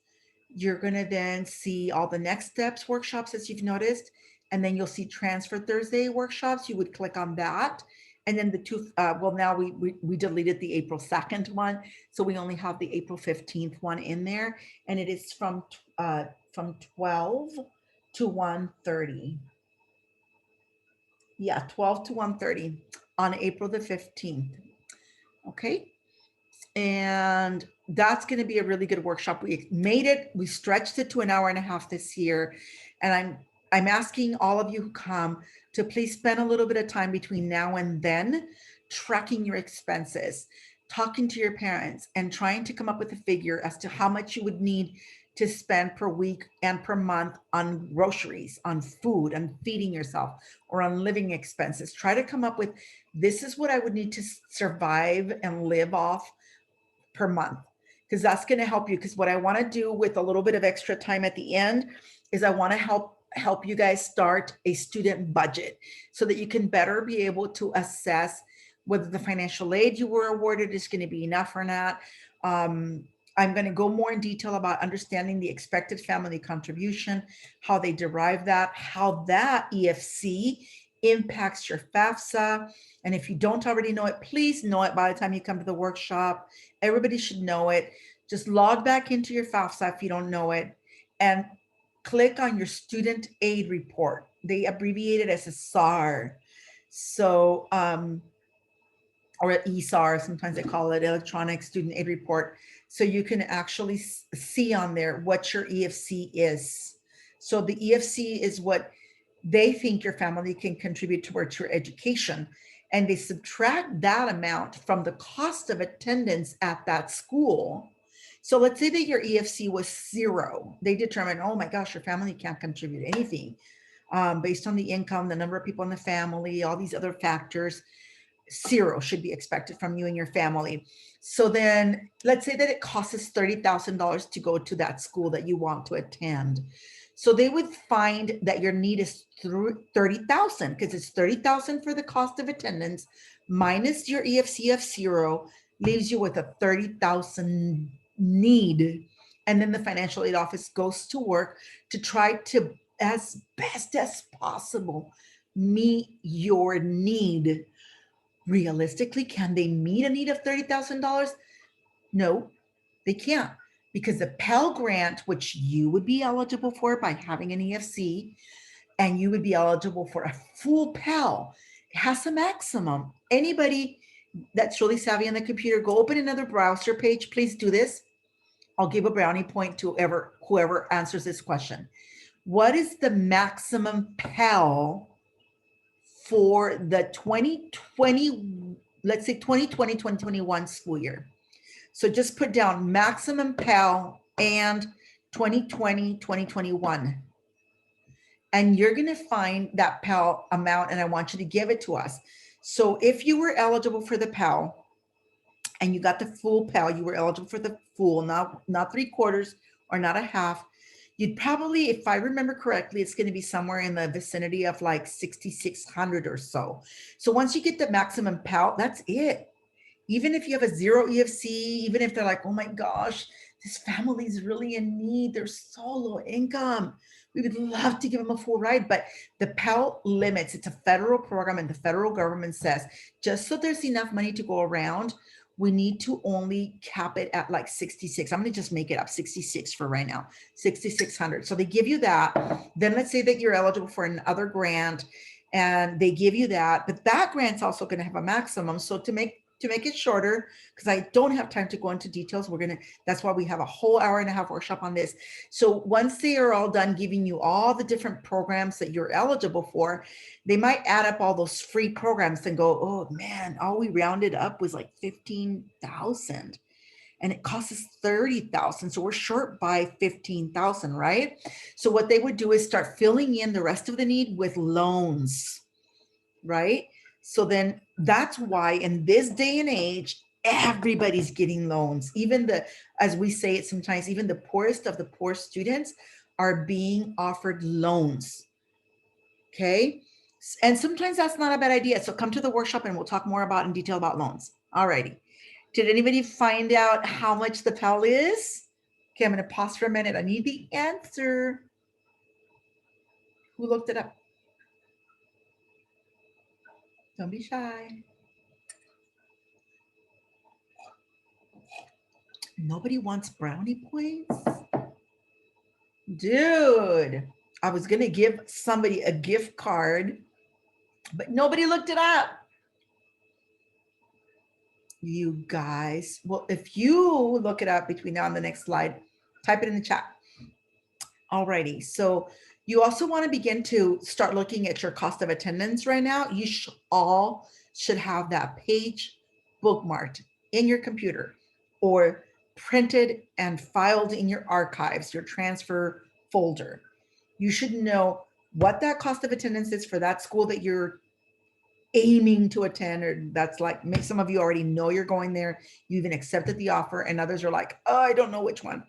you're going to then see all the next steps workshops as you've noticed. And then you'll see Transfer Thursday workshops. You would click on that. And then the two, well, now we deleted the April 2nd one. So we only have the April 15th one in there. And it is from 12 to 1:30. Yeah, 12 to 1:30 on April the 15th. Okay. And that's going to be a really good workshop. We made it, we stretched it to an hour and a half this year. And I'm asking all of you who come to please spend a little bit of time between now and then tracking your expenses, talking to your parents and trying to come up with a figure as to how much you would need to spend per week and per month on groceries, on food, on feeding yourself, or on living expenses. Try to come up with, this is what I would need to survive and live off per month, because that's going to help you. Because what I want to do with a little bit of extra time at the end is I want to help you guys start a student budget so that you can better be able to assess whether the financial aid you were awarded is going to be enough or not. I'm going to go more in detail about understanding the expected family contribution, how they derive that, how that EFC impacts your FAFSA. And if you don't already know it, please know it by the time you come to the workshop. Everybody should know it. Just log back into your FAFSA if you don't know it and click on your student aid report. They abbreviate it as a SAR. So, or ESAR, sometimes they call it electronic student aid report. So you can actually see on there what your EFC is. So the EFC is what they think your family can contribute towards your education. And they subtract that amount from the cost of attendance at that school. So let's say that your EFC was 0. They determine, oh my gosh, your family can't contribute anything based on the income, the number of people in the family, all these other factors. 0 should be expected from you and your family. So then let's say that it costs us $30,000 to go to that school that you want to attend. So they would find that your need is through 30,000 because it's 30,000 for the cost of attendance minus your EFC of 0 leaves you with a 30,000 need. And then the financial aid office goes to work to try to, as best as possible, meet your need. Realistically, can they meet a need of $30,000? No, they can't, because the Pell Grant, which you would be eligible for by having an EFC, and you would be eligible for a full Pell. It has a maximum. Anybody that's really savvy on the computer, go open another browser page. Please do this. I'll give a brownie point to whoever answers this question. What is the maximum Pell for the 2020, let's say 2020, 2021 school year? So just put down maximum Pell and 2020, 2021. And you're going to find that Pell amount, and I want you to give it to us. So if you were eligible for the Pell and you got the full Pell, you were eligible for the full, not 3/4 or not a half, you'd probably, if I remember correctly, it's going to be somewhere in the vicinity of like 6,600 or so. So once you get the maximum Pell, that's it. Even if you have a 0 EFC, even if they're like, oh my gosh, this family is really in need, they're so low income, we would love to give them a full ride, but the Pell limits, it's a federal program, and the federal government says, just so there's enough money to go around, we need to only cap it at like 66. I'm going to just make it up 66 for right now, 6,600. So they give you that. Then let's say that you're eligible for another grant and they give you that, but that grant's also going to have a maximum. So to make it shorter, because I don't have time to go into details, that's why we have a whole 1.5-hour workshop on this. So once they are all done giving you all the different programs that you're eligible for, they might add up all those free programs and go, oh man, all we rounded up was like 15,000 and it costs us 30,000. So we're short by 15,000, right? So what they would do is start filling in the rest of the need with loans, right? So then that's why in this day and age, everybody's getting loans. Even as we say it sometimes, even the poorest of the poor students are being offered loans. Okay. And sometimes that's not a bad idea. So come to the workshop and we'll talk more in detail about loans. All righty. Did anybody find out how much the Pell is? Okay, I'm going to pause for a minute. I need the answer. Who looked it up? Don't be shy. Nobody wants brownie points? Dude, I was going to give somebody a gift card, but nobody looked it up. You guys, well, if you look it up between now and the next slide, type it in the chat. Alrighty, so you also want to begin to start looking at your cost of attendance right now. You all should have that page bookmarked in your computer or printed and filed in your archives, your transfer folder. You should know what that cost of attendance is for that school that you're aiming to attend, or that's like, some of you already know you're going there, you even accepted the offer, and others are like, oh, I don't know which one.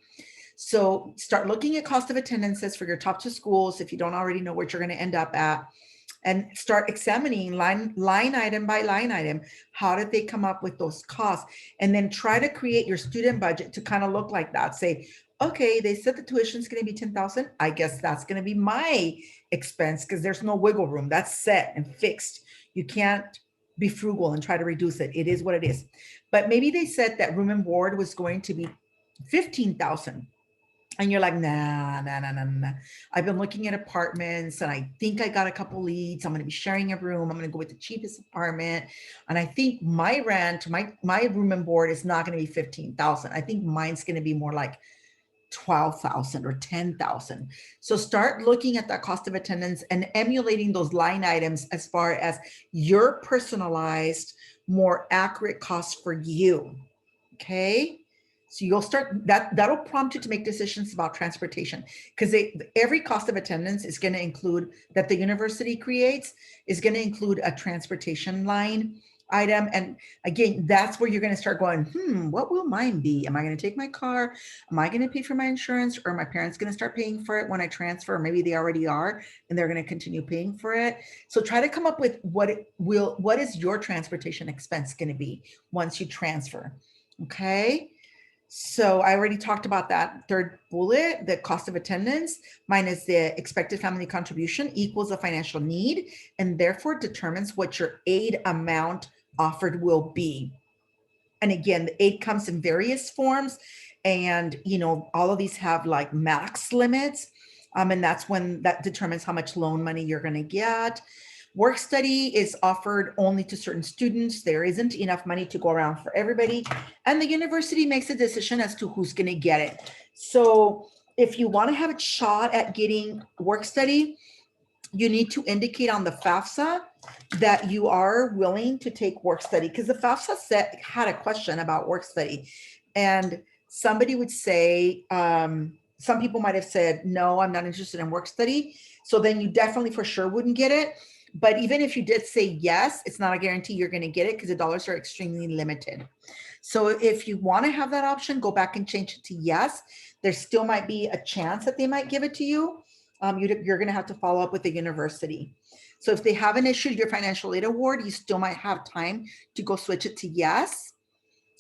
So start looking at cost of attendances for your top 2 schools if you don't already know what you're going to end up at, and start examining line item by line item. How did they come up with those costs? And then try to create your student budget to kind of look like that. Say, okay, they said the tuition is going to be 10,000. I guess that's going to be my expense because there's no wiggle room. That's set and fixed. You can't be frugal and try to reduce it. It is what it is. But maybe they said that room and board was going to be 15,000. And you're like, nah. I've been looking at apartments and I think I got a couple leads. I'm going to be sharing a room. I'm going to go with the cheapest apartment. And I think my rent, my room and board is not going to be 15,000. I think mine's going to be more like 12,000 or 10,000. So start looking at that cost of attendance and emulating those line items as far as your personalized, more accurate costs for you. Okay. So you'll start that'll prompt you to make decisions about transportation, because every cost of attendance is going to include, that the university creates, is going to include a transportation line item. And again, that's where you're going to start going, what will mine be? Am I going to take my car? Am I going to pay for my insurance? Or are my parents going to start paying for it when I transfer? Or maybe they already are and they're going to continue paying for it. So try to come up with what is your transportation expense going to be once you transfer. Okay. So I already talked about that third bullet, the cost of attendance minus the expected family contribution equals a financial need, and therefore determines what your aid amount offered will be. And again, the aid comes in various forms, and all of these have like max limits. And that's when that determines how much loan money you're going to get. Work study is offered only to certain students. There isn't enough money to go around for everybody. And the university makes a decision as to who's going to get it. So if you want to have a shot at getting work study, you need to indicate on the FAFSA that you are willing to take work study, because the FAFSA had a question about work study, and somebody would say, some people might have said, no, I'm not interested in work study. So then you definitely for sure wouldn't get it. But even if you did say yes, it's not a guarantee you're going to get it because the dollars are extremely limited. So if you want to have that option, go back and change it to yes. There still might be a chance that they might give it to you. You're going to have to follow up with the university. So if they haven't issued your financial aid award, you still might have time to go switch it to yes.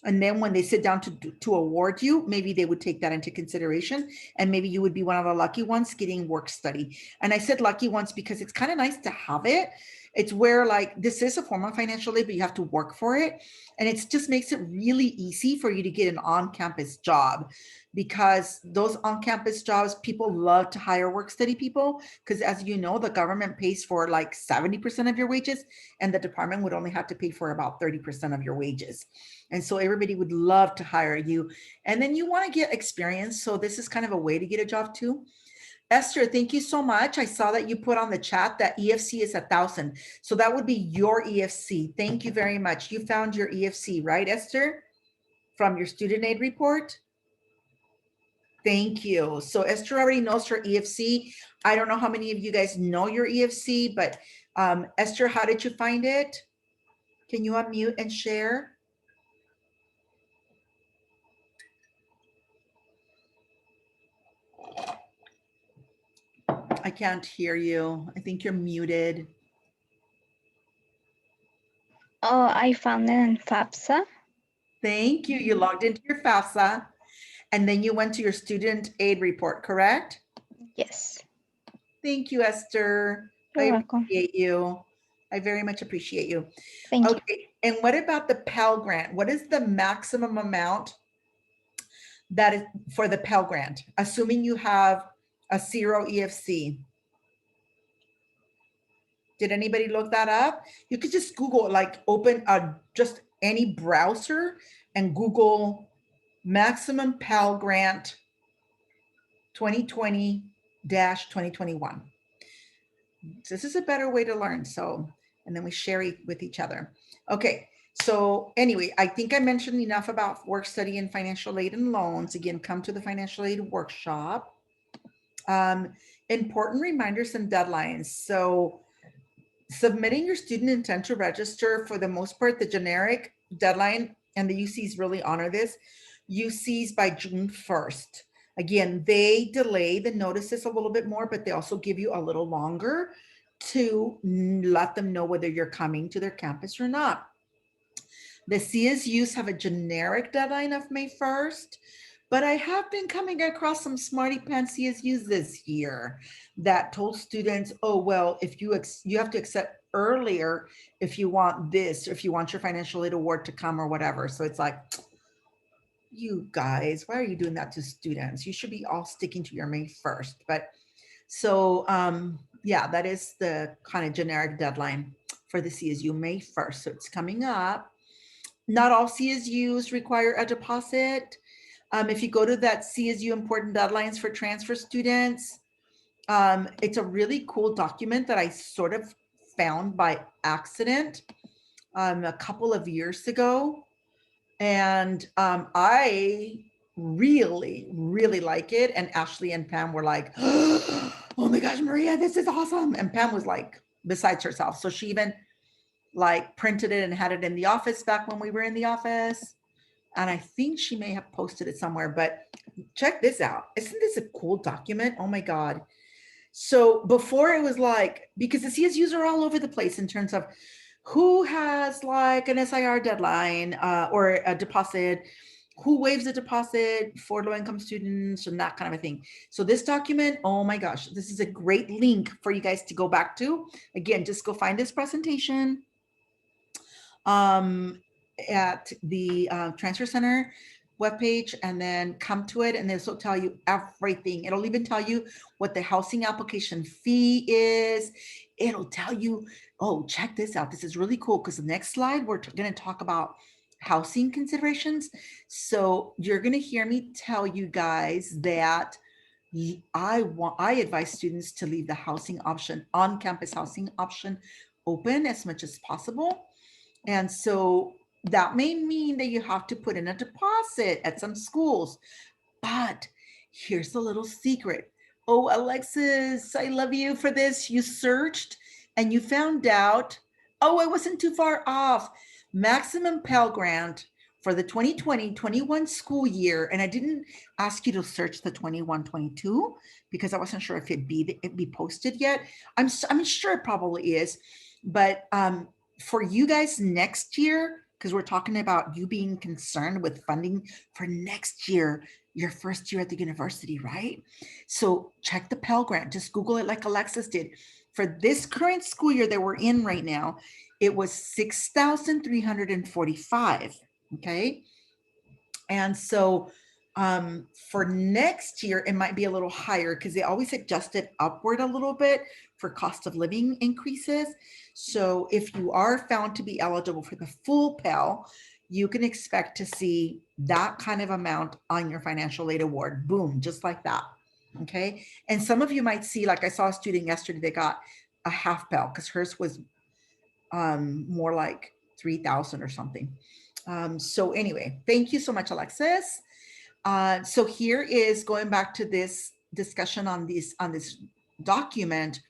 And then when they sit down to award you, maybe they would take that into consideration, and maybe you would be one of the lucky ones getting work study. And I said lucky ones because it's kind of nice to have it. It's where like, this is a form of financial aid, but you have to work for it. And it just makes it really easy for you to get an on-campus job, because those on-campus jobs, people love to hire work study people, because as you know, the government pays for like 70% of your wages, and the department would only have to pay for about 30% of your wages. And so everybody would love to hire you. And then you want to get experience. So this is kind of a way to get a job too. Esther, thank you so much. I saw that you put on the chat that EFC is 1,000. So that would be your EFC. Thank you very much. You found your EFC, right, Esther? From your student aid report? Thank you. So Esther already knows her EFC. I don't know how many of you guys know your EFC, but Esther, how did you find it? Can you unmute and share? I can't hear you. I think you're muted. Oh, I found it in FAFSA. Thank you. You logged into your FAFSA, and then you went to your student aid report, correct? Yes. Thank you, Esther. You're welcome. Appreciate you. I very much appreciate you. Thank you. Okay, and what about the Pell Grant? What is the maximum amount that is for the Pell Grant, assuming you have a 0 EFC? Did anybody look that up? You could just Google, like open just any browser and Google maximum Pell Grant 2020-2021. This is a better way to learn. So, and then we share with each other. Okay. So anyway, I think I mentioned enough about work study and financial aid and loans. Again, come to the financial aid workshop. Important reminders and deadlines. So submitting your student intent to register, for the most part, the generic deadline, and the UCs really honor this, UCs by June 1st. Again, they delay the notices a little bit more, but they also give you a little longer to let them know whether you're coming to their campus or not. The CSUs have a generic deadline of May 1st, but I have been coming across some smarty pants CSUs this year that told students, oh, well, if you have to accept earlier if you want this, or if you want your financial aid award to come or whatever. So it's like, you guys, why are you doing that to students? You should be all sticking to your May 1st. But so yeah, that is the kind of generic deadline for the CSU, May 1st. So it's coming up. Not all CSUs require a deposit. If you go to that CSU important deadlines for transfer students, it's a really cool document that I sort of found by accident a couple of years ago. And I really, really like it. And Ashley and Pam were like, oh my gosh, Maria, this is awesome. And Pam was like besides herself. So she even like printed it and had it in the office back when we were in the office. And I think she may have posted it somewhere, but check this out. Isn't this a cool document? Oh my God. So before it was like, because the CSUs are all over the place in terms of who has like an SIR deadline or a deposit, who waives a deposit for low-income students and that kind of a thing. So this document, oh my gosh, this is a great link for you guys to go back to. Again, just go find this presentation at the Transfer Center. webpage and then come to it, and this will tell you everything. It'll even tell you what the housing application fee is. It'll tell you, oh, check this out. This is really cool because the next slide, we're going to talk about housing considerations. So you're going to hear me tell you guys that I advise students to leave the housing option, on-campus housing option, open as much as possible. And so that may mean that you have to put in a deposit at some schools. But here's the little secret. Oh, Alexis, I love you for this. You searched and you found out, oh, I wasn't too far off. Maximum Pell Grant for the 2020-21 school year. And I didn't ask you to search the 21-22 because I wasn't sure if it'd be posted yet. I'm sure it probably is. But for you guys next year, because we're talking about you being concerned with funding for next year, your first year at the university, right? So check the Pell Grant, just Google it like Alexis did. For this current school year that we're in right now, it was 6,345, okay? And so for next year, it might be a little higher because they always adjust it upward a little bit for cost of living increases. So if you are found to be eligible for the full Pell, you can expect to see that kind of amount on your financial aid award. Boom, just like that. Okay. And some of you might see, like I saw a student yesterday that got a half Pell because hers was more like 3,000 or something. So anyway, thank you so much, Alexis. So here is going back to this discussion on this document.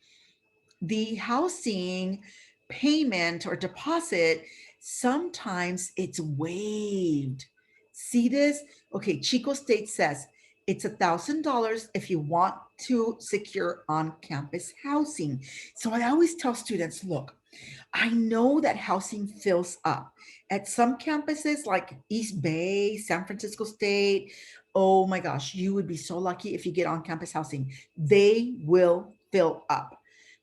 The housing payment or deposit, sometimes it's waived. See this? Okay, Chico State says it's $1,000 if you want to secure on-campus housing. So I always tell students, look, I know that housing fills up. At some campuses like East Bay, San Francisco State, oh my gosh, you would be so lucky if you get on-campus housing. They will fill up.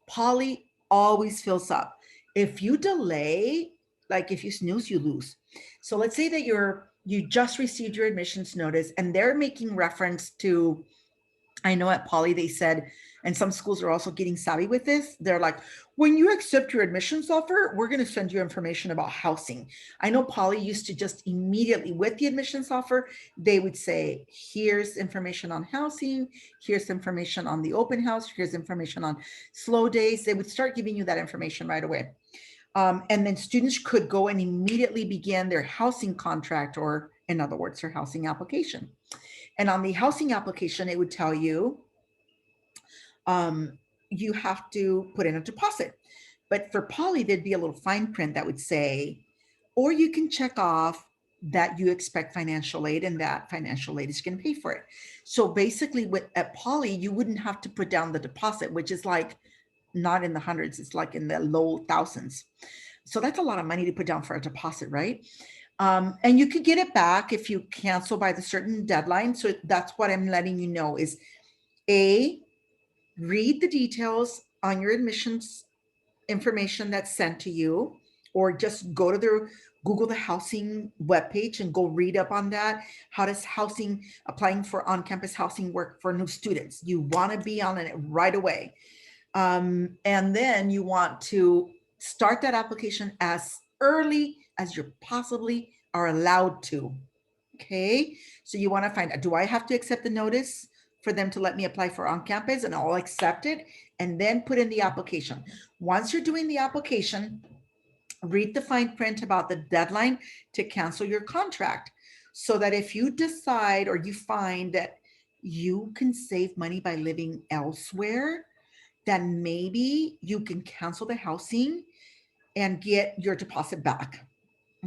Poly always fills up. If you delay, like if you snooze, you lose. So let's say that you just received your admissions notice and they're making reference to, I know at Poly they said, and some schools are also getting savvy with this. They're like, when you accept your admissions offer, we're going to send you information about housing. I know Poly used to just immediately with the admissions offer, they would say, here's information on housing, here's information on the open house, here's information on slow days. They would start giving you that information right away. And then students could go and immediately begin their housing contract, or in other words, their housing application. And on the housing application, it would tell you, you have to put in a deposit. But for Poly, there'd be a little fine print that would say, or you can check off that you expect financial aid and that financial aid is going to pay for it. So basically at Poly, you wouldn't have to put down the deposit, which is like not in the hundreds, it's like in the low thousands. So that's a lot of money to put down for a deposit, right? And you could get it back if you cancel by the certain deadline. So that's what I'm letting you know is read the details on your admissions information that's sent to you, or just go to Google the housing webpage and go read up on that. How does applying for on-campus housing work for new students? You want to be on it right away. And then you want to start that application as early as you possibly are allowed to. Okay, so you want to find out, do I have to accept the notice for them to let me apply for on-campus? And I'll accept it and then put in the application. Once you're doing the application, read the fine print about the deadline to cancel your contract, so that if you decide or you find that you can save money by living elsewhere, then maybe you can cancel the housing and get your deposit back.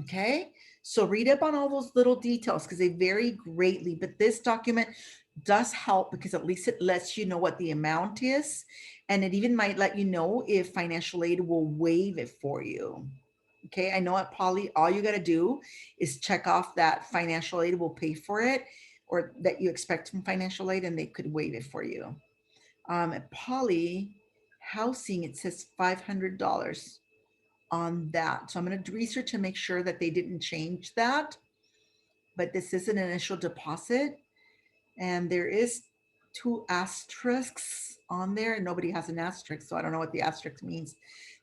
Okay, so read up on all those little details because they vary greatly, but this document does help because at least it lets you know what the amount is, and it even might let you know if financial aid will waive it for you. Okay, I know at Poly, all you got to do is check off that financial aid will pay for it, or that you expect from financial aid, and they could waive it for you. At Poly housing, it says $500 on that. So I'm going to research and make sure that they didn't change that. but this is an initial deposit. And there is 2 asterisks on there. Nobody has an asterisk, so I don't know what the asterisk means.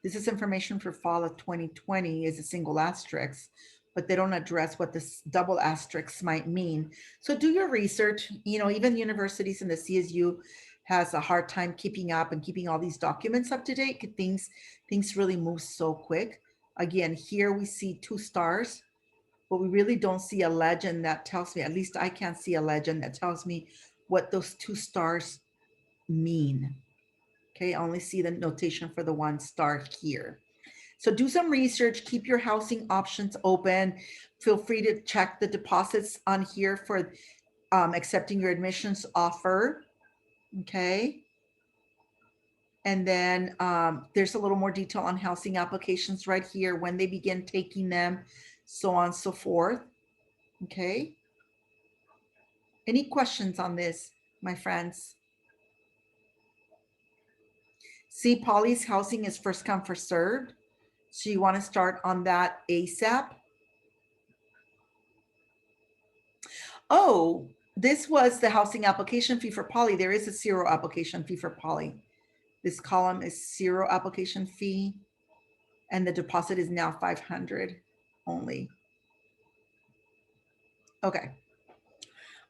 This is information for fall of 2020 is a single asterisk, but they don't address what this double asterisk might mean. So do your research. You know, even universities and the CSU has a hard time keeping up and keeping all these documents up to date. 'Cause things really move so quick. Again, here we see 2 stars, but we really don't see a legend that tells me, at least I can't see a legend that tells me what those 2 stars mean. Okay, I only see the notation for the 1 star here. So do some research, keep your housing options open. Feel free to check the deposits on here for accepting your admissions offer. Okay. And then there's a little more detail on housing applications right here, when they begin taking them, so on and so forth. Okay. Any questions on this, my friends? See, Polly's housing is first come, first served. So you want to start on that ASAP. Oh, this was the housing application fee for Polly. There is a 0 application fee for Polly. This column is 0 application fee, and the deposit is now 500 only. Okay.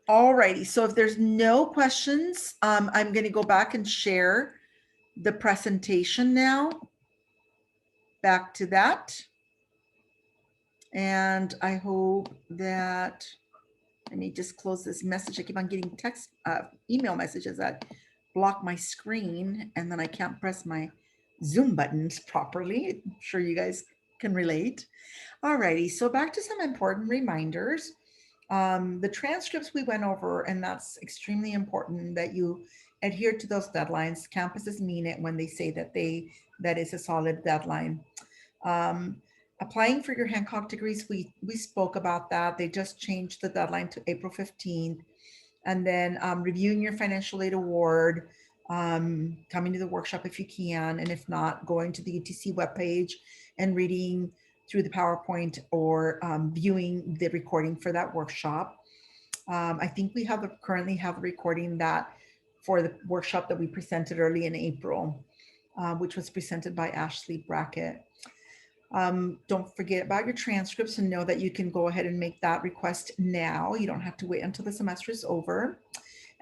All righty. So if there's no questions, I'm going to go back and share the presentation now. Back to that. And I hope that, let me just close this message. I keep on getting text, email messages that block my screen, and then I can't press my Zoom buttons properly. I'm sure you guys can relate. All righty, so back to some important reminders. The transcripts we went over, and that's extremely important that you adhere to those deadlines. Campuses mean it when they say that that is a solid deadline. Applying for your Hancock degrees, we spoke about that. They just changed the deadline to April 15th. And then reviewing your financial aid award, coming to the workshop if you can, and if not, going to the UTC webpage and reading through the PowerPoint or viewing the recording for that workshop. I think we currently have a recording that for the workshop that we presented early in April, which was presented by Ashley Brackett. Don't forget about your transcripts and know that you can go ahead and make that request now. You don't have to wait until the semester is over.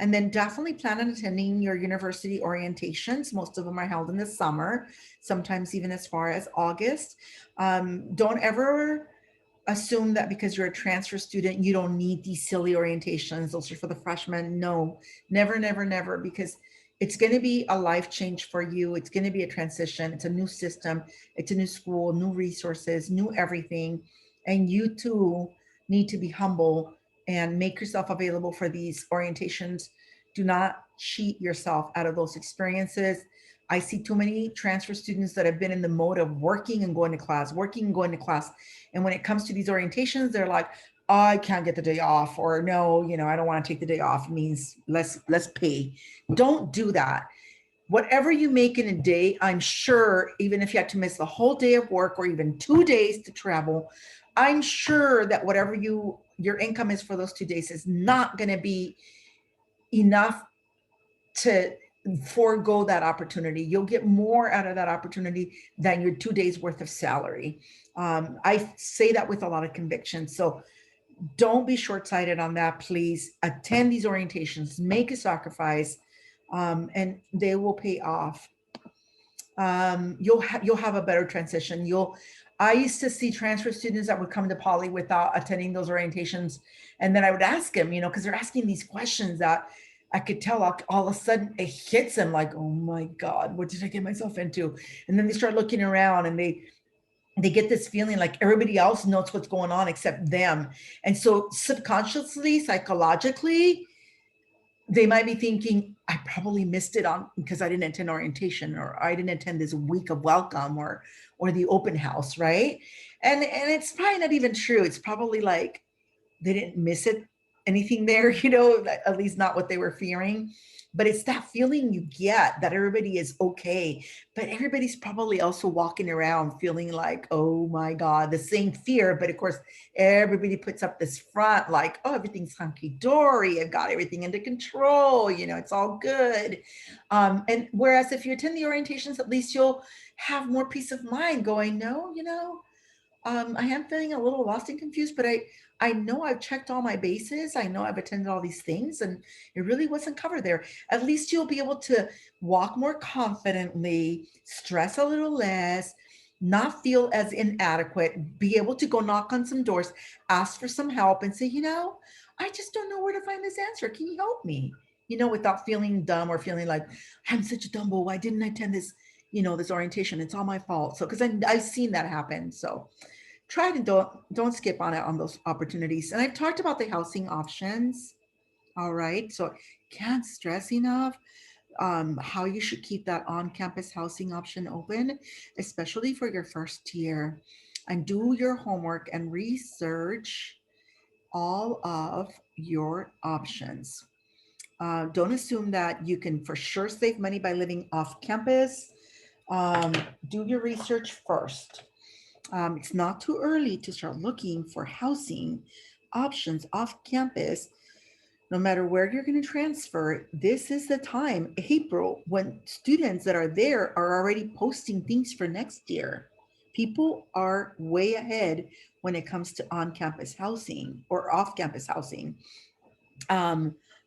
And then definitely plan on attending your university orientations. Most of them are held in the summer, sometimes even as far as August. Don't ever assume that because you're a transfer student, you don't need these silly orientations. Those are for the freshmen. No, never, never, never, because it's going to be a life change for you. It's going to be a transition. It's a new system. It's a new school, new resources, new everything. And you too need to be humble and make yourself available for these orientations. Do not cheat yourself out of those experiences. I see too many transfer students that have been in the mode of working and going to class, working and going to class. And when it comes to these orientations, they're like, oh, I can't get the day off, or no, I don't want to take the day off. It means let's pay. Don't do that. Whatever you make in a day, I'm sure, even if you had to miss the whole day of work or even 2 days to travel, I'm sure that whatever your income is for those 2 days is not going to be enough to forego that opportunity. You'll get more out of that opportunity than your 2 days worth of salary. I say that with a lot of conviction. So don't be short-sighted on that. Please attend these orientations, make a sacrifice, and they will pay off. You'll have a better transition. I used to see transfer students that would come to Poly without attending those orientations. And then I would ask them, because they're asking these questions that I could tell all of a sudden it hits them like, oh my God, what did I get myself into? And then they start looking around and they get this feeling like everybody else knows what's going on except them. And so subconsciously, psychologically, they might be thinking, I probably missed it because I didn't attend orientation, or I didn't attend this week of welcome or the open house, right? And it's probably not even true. It's probably like they didn't miss it anything there, you know, at least not what they were fearing. But it's that feeling you get that everybody is okay, but everybody's probably also walking around feeling like, oh my God, the same fear. But of course, everybody puts up this front like, oh, everything's hunky-dory. I've got everything under control. You know, it's all good. And whereas if you attend the orientations, at least you'll have more peace of mind going, no, you know, I am feeling a little lost and confused, but I know I've checked all my bases. I know I've attended all these things and it really wasn't covered there. At least you'll be able to walk more confidently, stress a little less, not feel as inadequate, be able to go knock on some doors, ask for some help and say, you know, I just don't know where to find this answer. Can you help me? You know, without feeling dumb or feeling like I'm such a dumbo. Why didn't I attend this, you know, this orientation? It's all my fault. So, because I've seen that happen. So try to don't skip on it on those opportunities. And I've talked about the housing options. All right. So can't stress enough how you should keep that on-campus housing option open, especially for your first year. And do your homework and research all of your options. Don't assume that you can for sure save money by living off campus. Do your research first. It's not too early to start looking for housing options off campus. No matter where you're going to transfer, this is the time, April, when students that are there are already posting things for next year. People are way ahead when it comes to on-campus housing or off-campus housing.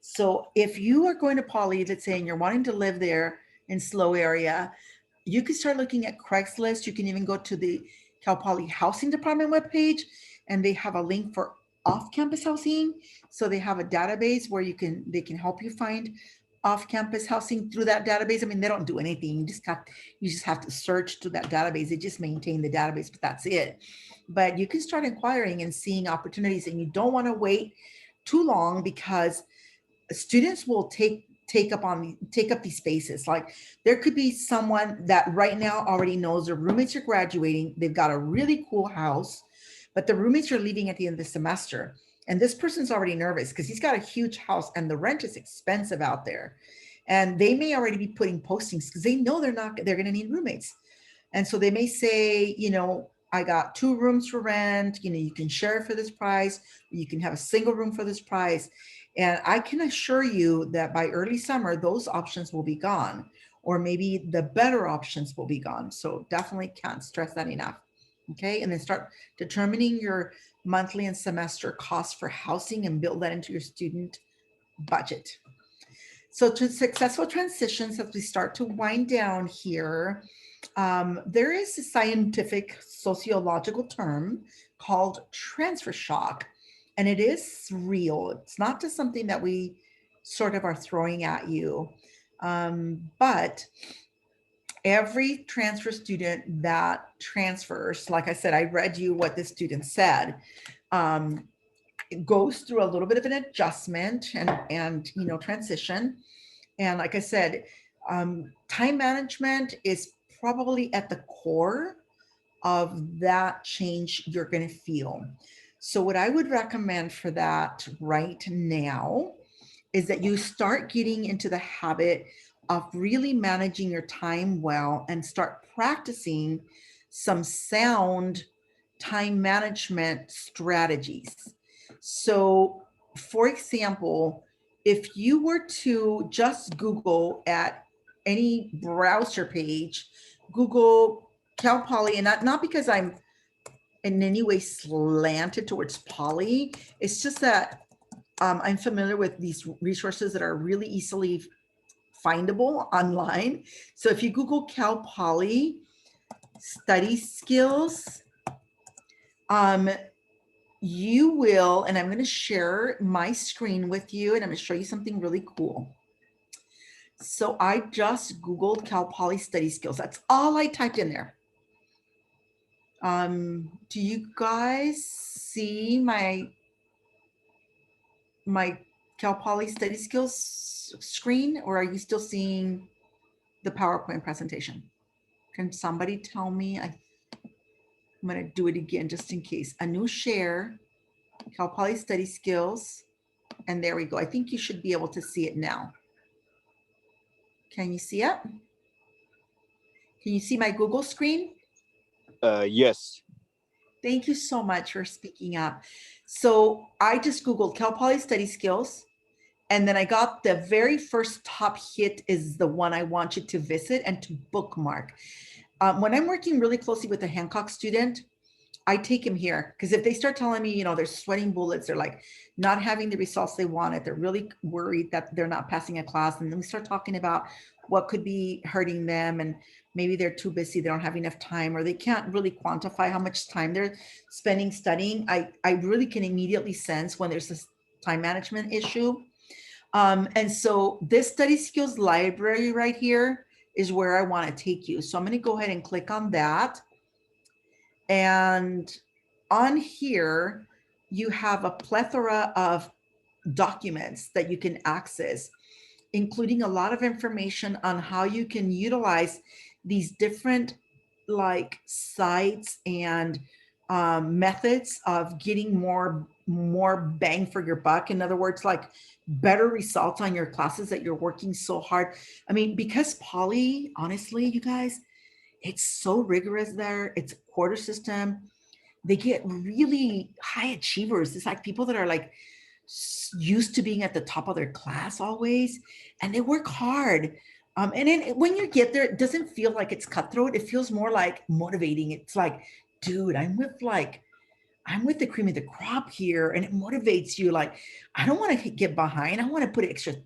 So if you are going to Poly, let's say, and you're wanting to live there in SLO area, you can start looking at Craigslist. You can even go to the Cal Poly Housing Department webpage, and they have a link for off-campus housing. So they have a database where they can help you find off-campus housing through that database. I mean, they don't do anything. You just have to search through that database. They just maintain the database, but that's it. But you can start inquiring and seeing opportunities, and you don't want to wait too long because students will take up these spaces. Like there could be someone that right now already knows their roommates are graduating. They've got a really cool house, but the roommates are leaving at the end of the semester. And this person's already nervous because he's got a huge house and the rent is expensive out there. And they may already be putting postings because they know they're going to need roommates. And so they may say, you know, I got 2 rooms for rent, you know, you can share for this price, you can have a single room for this price. And I can assure you that by early summer, those options will be gone, or maybe the better options will be gone. So definitely can't stress that enough. Okay. And then start determining your monthly and semester costs for housing and build that into your student budget. So to successful transitions, as we start to wind down here, there is a scientific sociological term called transfer shock, and it is real. It's not just something that we sort of are throwing at you, but every transfer student that transfers, like I said, I read you what the student said, it goes through a little bit of an adjustment and you know, transition. And like I said, time management is probably at the core of that change you're going to feel. So what I would recommend for that right now is that you start getting into the habit of really managing your time well and start practicing some sound time management strategies. So for example, if you were to just Google at any browser page, Google Cal Poly, and not because I'm in any way slanted towards Poly, it's just that I'm familiar with these resources that are really easily findable online. So if you Google Cal Poly study skills, you will, and I'm going to share my screen with you, and I'm going to show you something really cool. So I just Googled Cal Poly study skills. That's all I typed in there. Do you guys see my Cal Poly study skills screen, or are you still seeing the PowerPoint presentation? Can somebody tell me? I'm going to do it again just in case. A new share, Cal Poly study skills. And there we go. I think you should be able to see it now. Can you see it? Can you see my Google screen? Yes. Thank you so much for speaking up. So I just Googled Cal Poly Study Skills. And then I got the very first top hit is the one I want you to visit and to bookmark. When I'm working really closely with a Hancock student, I take him here because if they start telling me, they're sweating bullets, they're like not having the results they wanted, they're really worried that they're not passing a class. And then we start talking about what could be hurting them. And maybe they're too busy, they don't have enough time, or they can't really quantify how much time they're spending studying. I really can immediately sense when there's this time management issue. And so this study skills library right here is where I want to take you. So I'm going to go ahead and click on that. And on here, you have a plethora of documents that you can access, including a lot of information on how you can utilize these different sites and methods of getting more bang for your buck. In other words, better results on your classes that you're working so hard. I mean, because Poly, honestly, you guys, it's so rigorous there. It's a quarter system. They get really high achievers. It's like people that are used to being at the top of their class always, and they work hard. And then when you get there, it doesn't feel like it's cutthroat. It feels more like motivating. It's like, dude, I'm with the cream of the crop here, and it motivates you. Like, I don't want to get behind. I want to put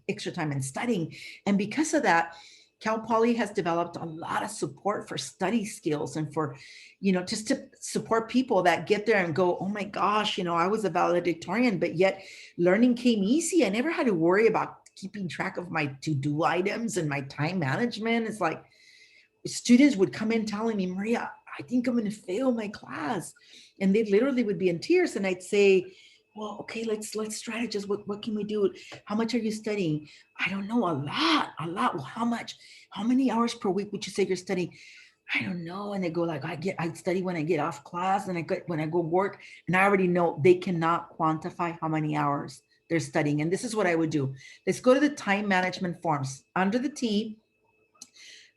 extra time in studying. And because of that, Cal Poly has developed a lot of support for study skills and for, just to support people that get there and go, oh my gosh, I was a valedictorian, but yet learning came easy. I never had to worry about keeping track of my to-do items and my time management. It's like students would come in telling me, Maria, I think I'm going to fail my class. And they literally would be in tears. And I'd say, well, okay, let's strategize. What can we do? How much are you studying? I don't know, a lot. Well, how much? How many hours per week would you say you're studying? I don't know. And they go I study when I get off class and when I go work. And I already know they cannot quantify how many hours they're studying. And this is what I would do. Let's go to the time management forms. Under the T,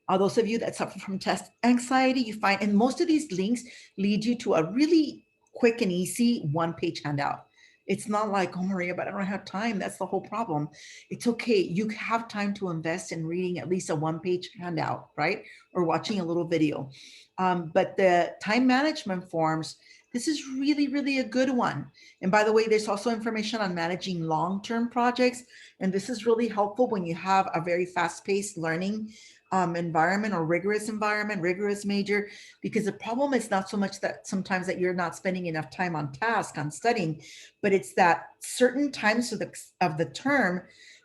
those of you that suffer from test anxiety, you find, and most of these links lead you to a really quick and easy one-page handout. It's not like, oh, Maria, but I don't have time. That's the whole problem. It's okay. You have time to invest in reading at least a one-page handout, right? Or watching a little video. But the time management forms, this is really, really a good one. And by the way, there's also information on managing long-term projects. And this is really helpful when you have a very fast-paced learning environment or rigorous major, because the problem is not so much that sometimes that you're not spending enough time on task, on studying, but it's that certain times of the term,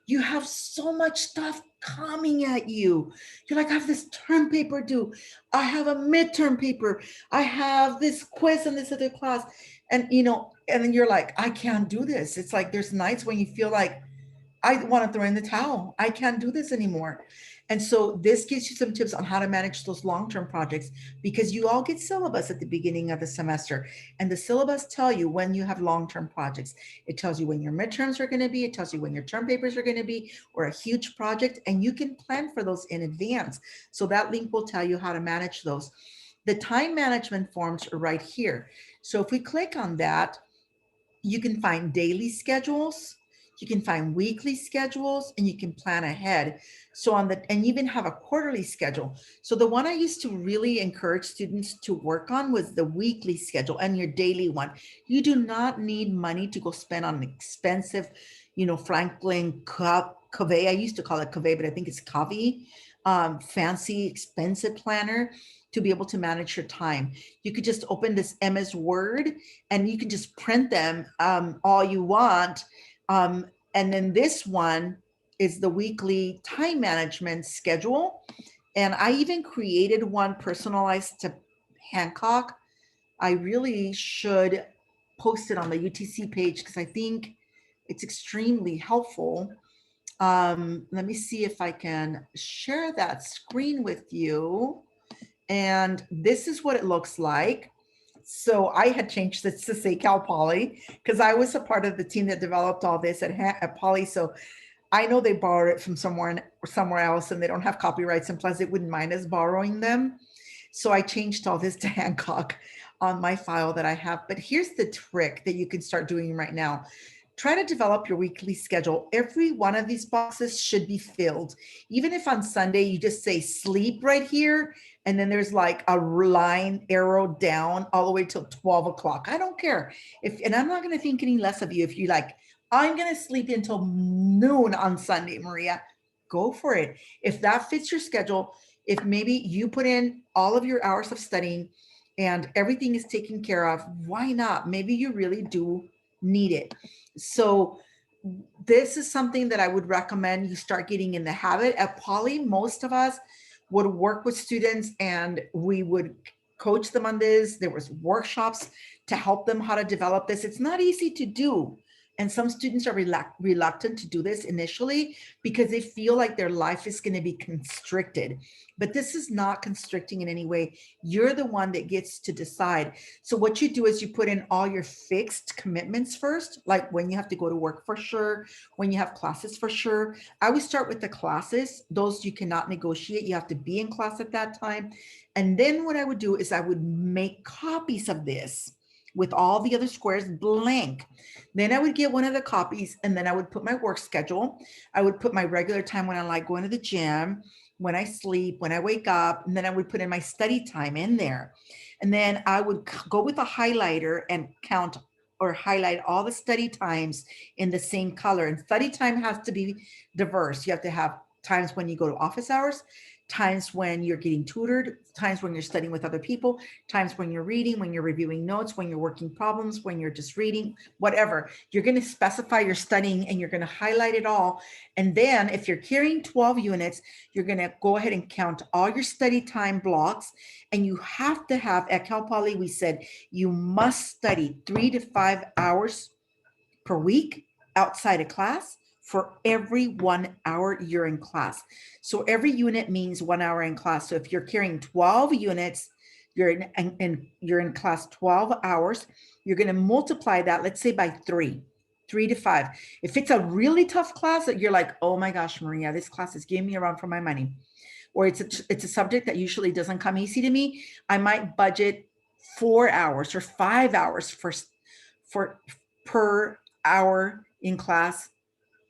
you have so much stuff coming at you. You're like, I have this term paper due. I have a midterm paper. I have this quiz in this other class. And, and then you're like, I can't do this. It's like, there's nights when you feel like, I want to throw in the towel. I can't do this anymore. And so this gives you some tips on how to manage those long-term projects, because you all get syllabus at the beginning of the semester, and the syllabus tell you when you have long-term projects. It tells you when your midterms are going to be, it tells you when your term papers are going to be, or a huge project, and you can plan for those in advance. So that link will tell you how to manage those. The time management forms are right here. So if we click on that, you can find daily schedules, you can find weekly schedules, and you can plan ahead. So and even have a quarterly schedule. So the one I used to really encourage students to work on was the weekly schedule and your daily one. You do not need money to go spend on an expensive, Franklin Covey. I used to call it Covey, but I think it's Covey, fancy, expensive planner to be able to manage your time. You could just open this MS Word and you can just print them all you want. And then this one is the weekly time management schedule. And I even created one personalized to Hancock. I really should post it on the UTC page because I think it's extremely helpful. Let me see if I can share that screen with you. And this is what it looks like. So I had changed this to say Cal Poly because I was a part of the team that developed all this at Poly. So I know they borrowed it from somewhere else and they don't have copyrights, and plus they wouldn't mind us borrowing them. So I changed all this to Hancock on my file that I have. But here's the trick that you can start doing right now. Try to develop your weekly schedule. Every one of these boxes should be filled. Even if on Sunday you just say sleep right here, and then there's like a line arrow down all the way till 12 o'clock. I don't care. And I'm not going to think any less of you if you like, I'm going to sleep until noon on Sunday, Maria. Go for it. If that fits your schedule, if maybe you put in all of your hours of studying and everything is taken care of, why not? Maybe you really do need it. So this is something that I would recommend you start getting in the habit. At Poly, most of us would work with students and we would coach them on this. There was workshops to help them how to develop this. It's not easy to do. And some students are reluctant to do this initially because they feel like their life is going to be constricted. But this is not constricting in any way. You're the one that gets to decide. So what you do is you put in all your fixed commitments first, like when you have to go to work for sure, when you have classes for sure. I would start with the classes. Those you cannot negotiate. You have to be in class at that time. And then what I would do is I would make copies of this with all the other squares blank. Then I would get one of the copies and then I would put my work schedule. I would put my regular time when I like going to the gym, when I sleep, when I wake up, and then I would put in my study time in there. And then I would go with a highlighter and count or highlight all the study times in the same color. And study time has to be diverse. You have to have times when you go to office hours, times when you're getting tutored, times when you're studying with other people, times when you're reading, when you're reviewing notes, when you're working problems, when you're just reading, whatever. You're going to specify your studying and you're going to highlight it all. And then if you're carrying 12 units, you're going to go ahead and count all your study time blocks. And you have to have, at Cal Poly, we said you must study 3 to 5 hours per week outside of class for every 1 hour you're in class. So every unit means 1 hour in class. So if you're carrying 12 units, you're in class 12 hours, you're going to multiply that, let's say by 3 to 5. If it's a really tough class that you're like, oh my gosh, Maria, this class is giving me a run for my money, or it's a subject that usually doesn't come easy to me, I might budget 4 hours or 5 hours for per hour in class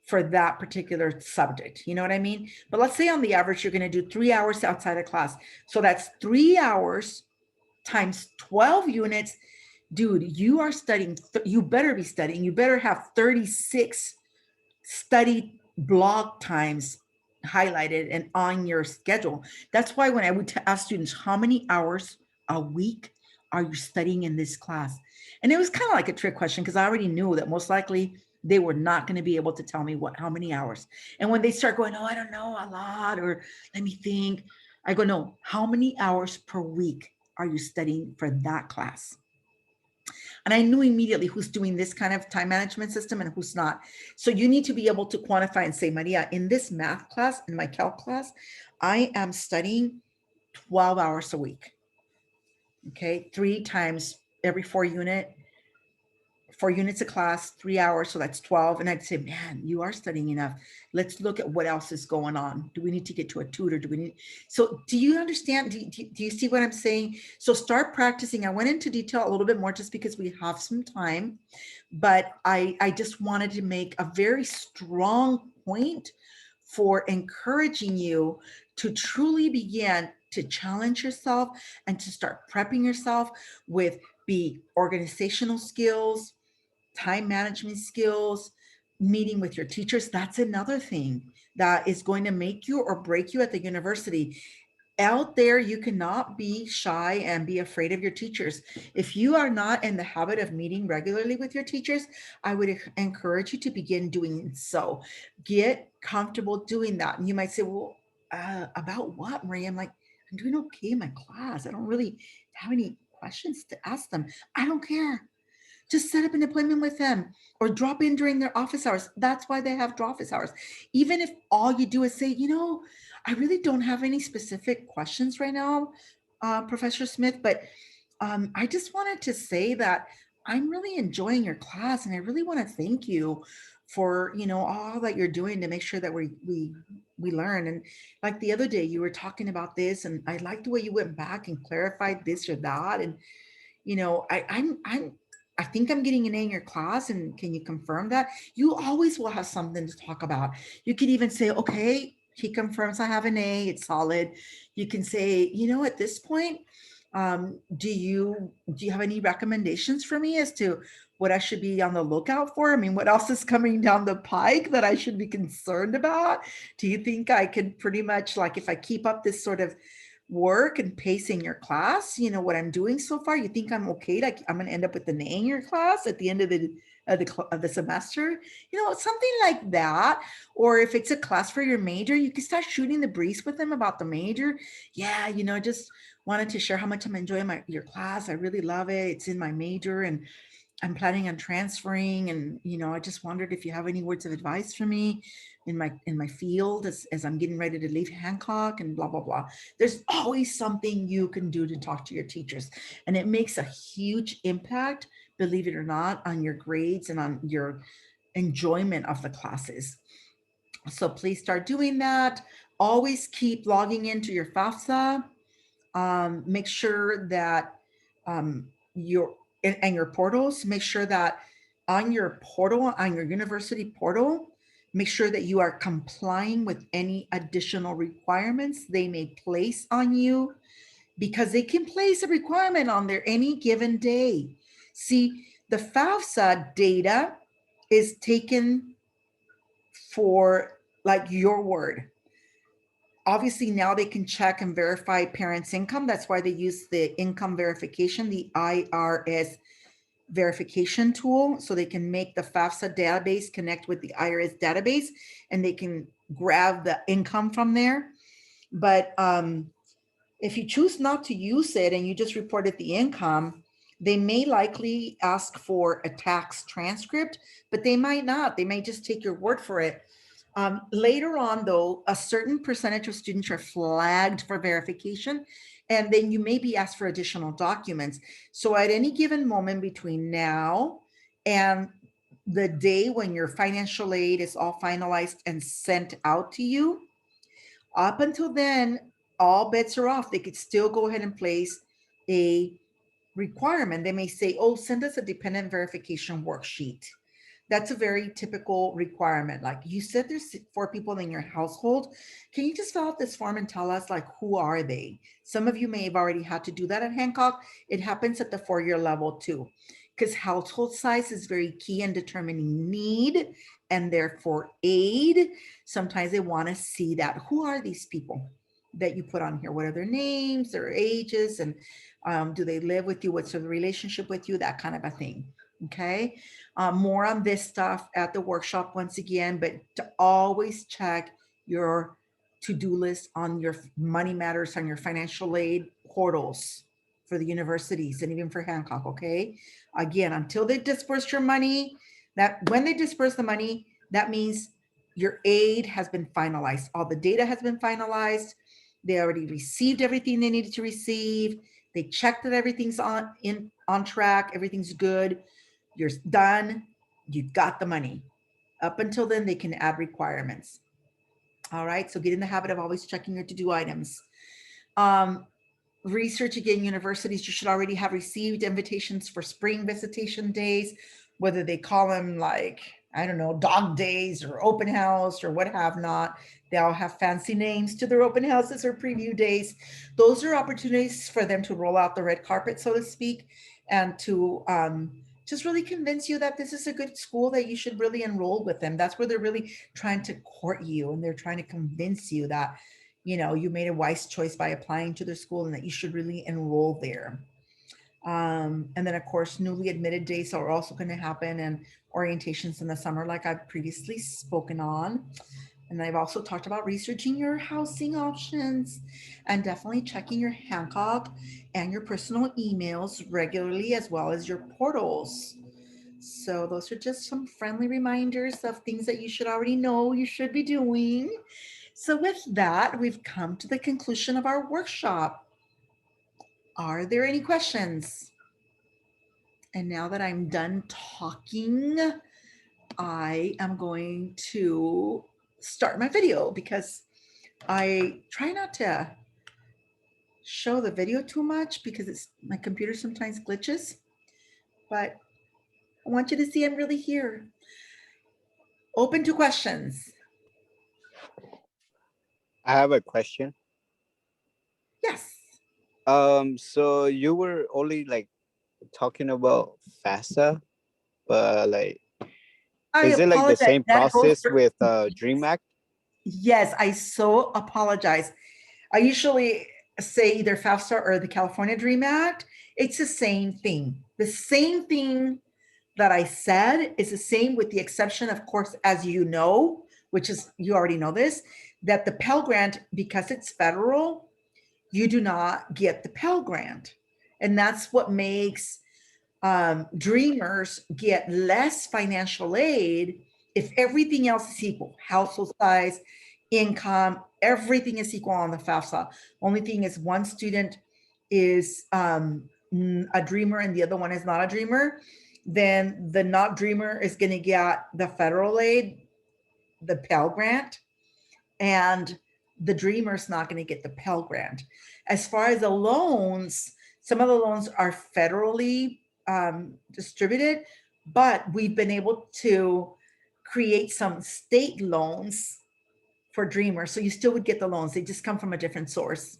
for that particular subject. You know what I mean? But let's say on the average, you're going to do 3 hours outside of class. So that's 3 hours times 12 units. Dude, you are studying. You better be studying. You better have 36 study block times highlighted and on your schedule. That's why when I would ask students, how many hours a week are you studying in this class? And it was kind of like a trick question because I already knew that most likely they were not going to be able to tell me how many hours. And when they start going, oh, I don't know, a lot, or let me think, I go, no, how many hours per week are you studying for that class? And I knew immediately who's doing this kind of time management system and who's not. So you need to be able to quantify and say, Maria, in this math class, in my calc class, I am studying 12 hours a week. Okay, 3 times every 4 units of class, 3 hours. So that's 12. And I'd say, man, you are studying enough. Let's look at what else is going on. Do we need to get to a tutor? So do you understand? Do you see what I'm saying? So start practicing. I went into detail a little bit more just because we have some time, but I just wanted to make a very strong point for encouraging you to truly begin to challenge yourself and to start prepping yourself with the organizational skills, time management skills, meeting with your teachers. That's another thing that is going to make you or break you at the university. Out there, you cannot be shy and be afraid of your teachers. If you are not in the habit of meeting regularly with your teachers, I would encourage you to begin doing so. Get comfortable doing that. And you might say, well, about what, Maria? I'm like, I'm doing okay in my class. I don't really have any questions to ask them. I don't care. Just set up an appointment with them or drop in during their office hours. That's why they have office hours. Even if all you do is say, I really don't have any specific questions right now, Professor Smith, but I just wanted to say that I'm really enjoying your class, and I really want to thank you for, all that you're doing to make sure that we learn. And like the other day, you were talking about this, and I like the way you went back and clarified this or that. And I think I'm getting an A in your class, and can you confirm that? You always will have something to talk about. You could even say, okay, he confirms I have an A, it's solid. You can say, at this point, do you have any recommendations for me as to what I should be on the lookout for? I mean, what else is coming down the pike that I should be concerned about? Do you think I could pretty much, like, if I keep up this sort of work and pace in your class, what I'm doing so far, you think I'm okay? Like, I'm going to end up with an A in your class at the end of the semester, something like that. Or if it's a class for your major, you can start shooting the breeze with them about the major. Yeah, just wanted to share how much I'm enjoying your class. I really love it. It's in my major, and I'm planning on transferring. And I just wondered if you have any words of advice for me in my field as I'm getting ready to leave Hancock, and blah blah blah. There's always something you can do to talk to your teachers, and it makes a huge impact, believe it or not, on your grades and on your enjoyment of the classes. So please start doing that. Always keep logging into your FAFSA. Make sure that and your portals, make sure that on your portal, on your university portal, make sure that you are complying with any additional requirements they may place on you, because they can place a requirement on there any given day. See, the FAFSA data is taken for like your word. Obviously, now they can check and verify parents' income. That's why they use the income verification, the IRS verification tool, so they can make the FAFSA database connect with the IRS database, and they can grab the income from there. But if you choose not to use it and you just reported the income, they may likely ask for a tax transcript, but they might not. They may just take your word for it. Later on, though, a certain percentage of students are flagged for verification, and then you may be asked for additional documents. So at any given moment between now and the day when your financial aid is all finalized and sent out to you, up until then, all bets are off. They could still go ahead and place a requirement. They may say, oh, send us a dependent verification worksheet. That's a very typical requirement. Like, you said there's 4 people in your household. Can you just fill out this form and tell us, like, who are they? Some of you may have already had to do that at Hancock. It happens at the 4-year level too, because household size is very key in determining need and therefore aid. Sometimes they want to see that. Who are these people that you put on here? What are their names, their ages, and do they live with you? What's the relationship with you? That kind of a thing. Okay. More on this stuff at the workshop once again, but to always check your to-do list on your Money Matters, on your financial aid portals for the universities and even for Hancock. Okay. Again, until they disperse your money, that when they disperse the money, that means your aid has been finalized. All the data has been finalized. They already received everything they needed to receive. They checked that everything's on track. Everything's good. You're done. You got the money. Up until then, they can add requirements. All right. So get in the habit of always checking your to-do items. Research again, universities, you should already have received invitations for spring visitation days, whether they call them, like, I don't know, dog days or open house or what have not. They all have fancy names to their open houses or preview days. Those are opportunities for them to roll out the red carpet, so to speak, and to just really convince you that this is a good school, that you should really enroll with them. That's where they're really trying to court you, and they're trying to convince you that, you made a wise choice by applying to their school and that you should really enroll there. And then, of course, newly admitted days are also going to happen, and orientations in the summer, like I've previously spoken on. And I've also talked about researching your housing options and definitely checking your Hancock and your personal emails regularly, as well as your portals. So those are just some friendly reminders of things that you should already know you should be doing. So with that, we've come to the conclusion of our workshop. Are there any questions? And now that I'm done talking, I am going to start my video because I try not to show the video too much because it's my computer sometimes glitches, but I want you to see I'm really here. Open to questions. I have a question. Yes. So you were only like talking about FAFSA, but like, I is it like the apologize. same That goes process for- with Dream Act? Yes, I so apologize. I usually say either FAFSA or the California Dream Act. It's the same thing. The same thing that I said is the same with the exception, of course, as you know, which is, you already know this, that the Pell Grant, because it's federal, you do not get the Pell Grant. And that's what makes dreamers get less financial aid if everything else is equal, household size, income, everything is equal on the FAFSA. Only thing is one student is a dreamer and the other one is not a dreamer, then the not dreamer is going to get the federal aid, the Pell Grant, and the dreamer's not going to get the Pell Grant. As far as the loans, some of the loans are federally distributed, but we've been able to create some state loans for dreamers. So you still would get the loans. They just come from a different source.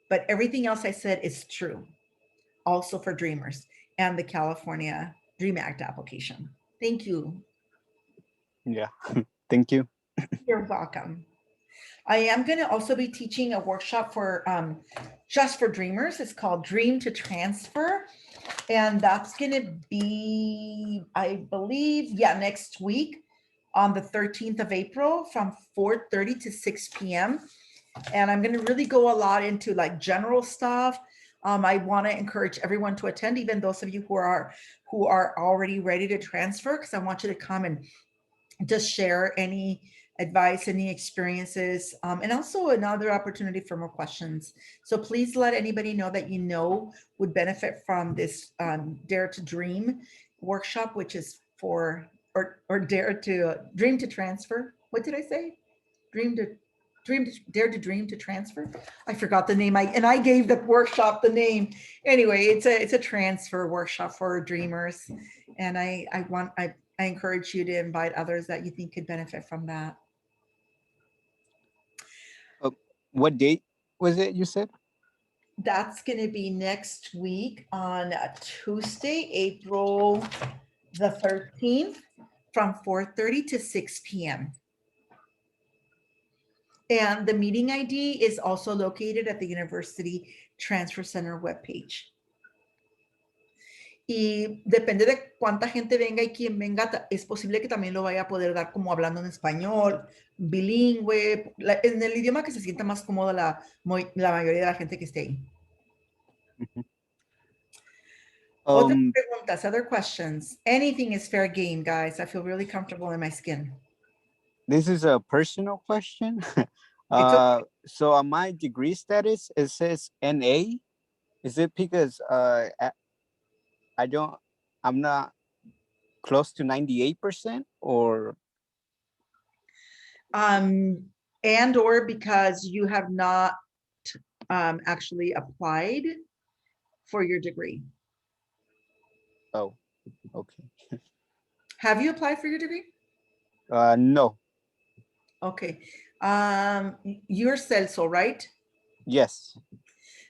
But everything else I said is true, also for dreamers and the California Dream Act application. Thank you. Yeah. Thank you. You're welcome. I am going to also be teaching a workshop for just for dreamers. It's called Dream to Transfer. And that's going to be, I believe, yeah, next week on the 13th of April from 4:30 to 6 p.m. And I'm going to really go a lot into like general stuff. I want to encourage everyone to attend, even those of you who are already ready to transfer, because I want you to come and just share any advice, any experiences, and also another opportunity for more questions. So please let anybody know that you know would benefit from this Dare to Dream workshop, which is for, or Dare to Dream to Transfer. What did I say? Dare to Dream to Transfer. I forgot the name. I gave the workshop the name. Anyway, it's a transfer workshop for dreamers. And I encourage you to invite others that you think could benefit from that. What date was it you said? That's going to be next week on Tuesday, April the 13th from 4:30 to 6 p.m. And the meeting ID is also located at the University Transfer Center webpage. Y depende de cuánta gente venga y quién venga, es posible que también lo vaya a poder dar como hablando en español, bilingüe, en el idioma que se sienta más cómoda la mayoría de la gente que esté ahí. Other preguntas, other questions. Anything is fair game, guys. I feel really comfortable in my skin. This is a personal question. So on my degree status, it says NA. Is it because I'm not close to 98% or? And or because you have not actually applied for your degree. Oh, okay. Have you applied for your degree? No. Okay. You're Celso, right? Yes.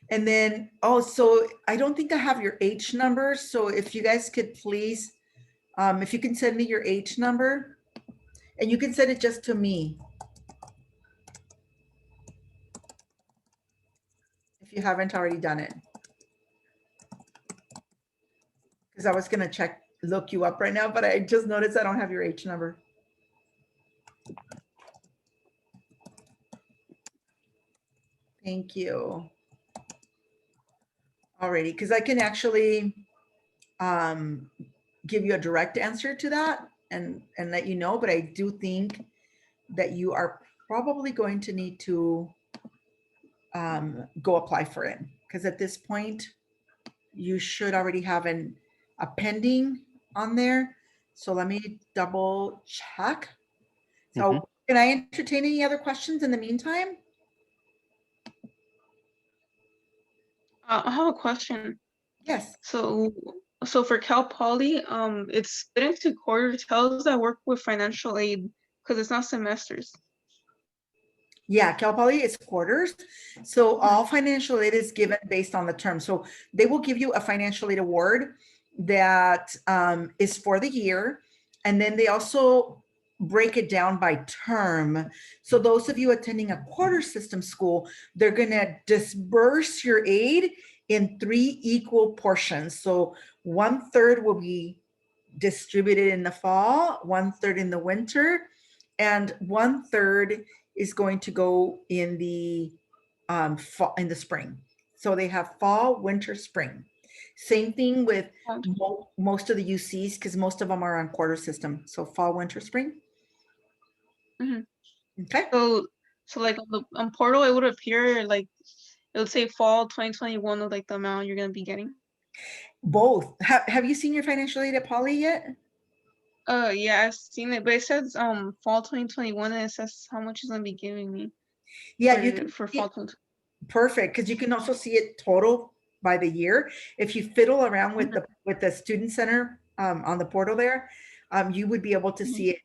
And then, oh, so I don't think I have your H number. So if you guys could please, if you can send me your H number, and you can send it just to me. If you haven't already done it. Because I was going to look you up right now, but I just noticed I don't have your H number. Thank you. Alrighty, because I can actually give you a direct answer to that and let you know, but I do think that you are probably going to need to go apply for it because at this point, you should already have a pending on there. So let me double check. So can I entertain any other questions in the meantime? I have a question. Yes. So for Cal Poly, it's split into quarters. How does that work with financial aid? Because it's not semesters. Yeah, Cal Poly is quarters. So all financial aid is given based on the term. So they will give you a financial aid award that is for the year. And then they also break it down by term. So those of you attending a quarter system school, they're going to disperse your aid in 3 equal portions. So 1/3 will be distributed in the fall, 1/3 in the winter, and 1/3 is going to go in the fall, in the spring. So they have fall, winter, spring. Same thing with most of the UCs, because most of them are on quarter system. So fall, winter, spring. Mhm. Okay. So like on portal, it would appear like it would say fall 2021 with like the amount you're gonna be getting. Both. Have you seen your financial aid at Poly yet? Yeah, I've seen it, but it says fall 2021 and it says how much it's gonna be giving me. Yeah, for, you can for see fall it. 2021. Perfect, because you can also see it total by the year. If you fiddle around with the student center on the portal there, you would be able to see it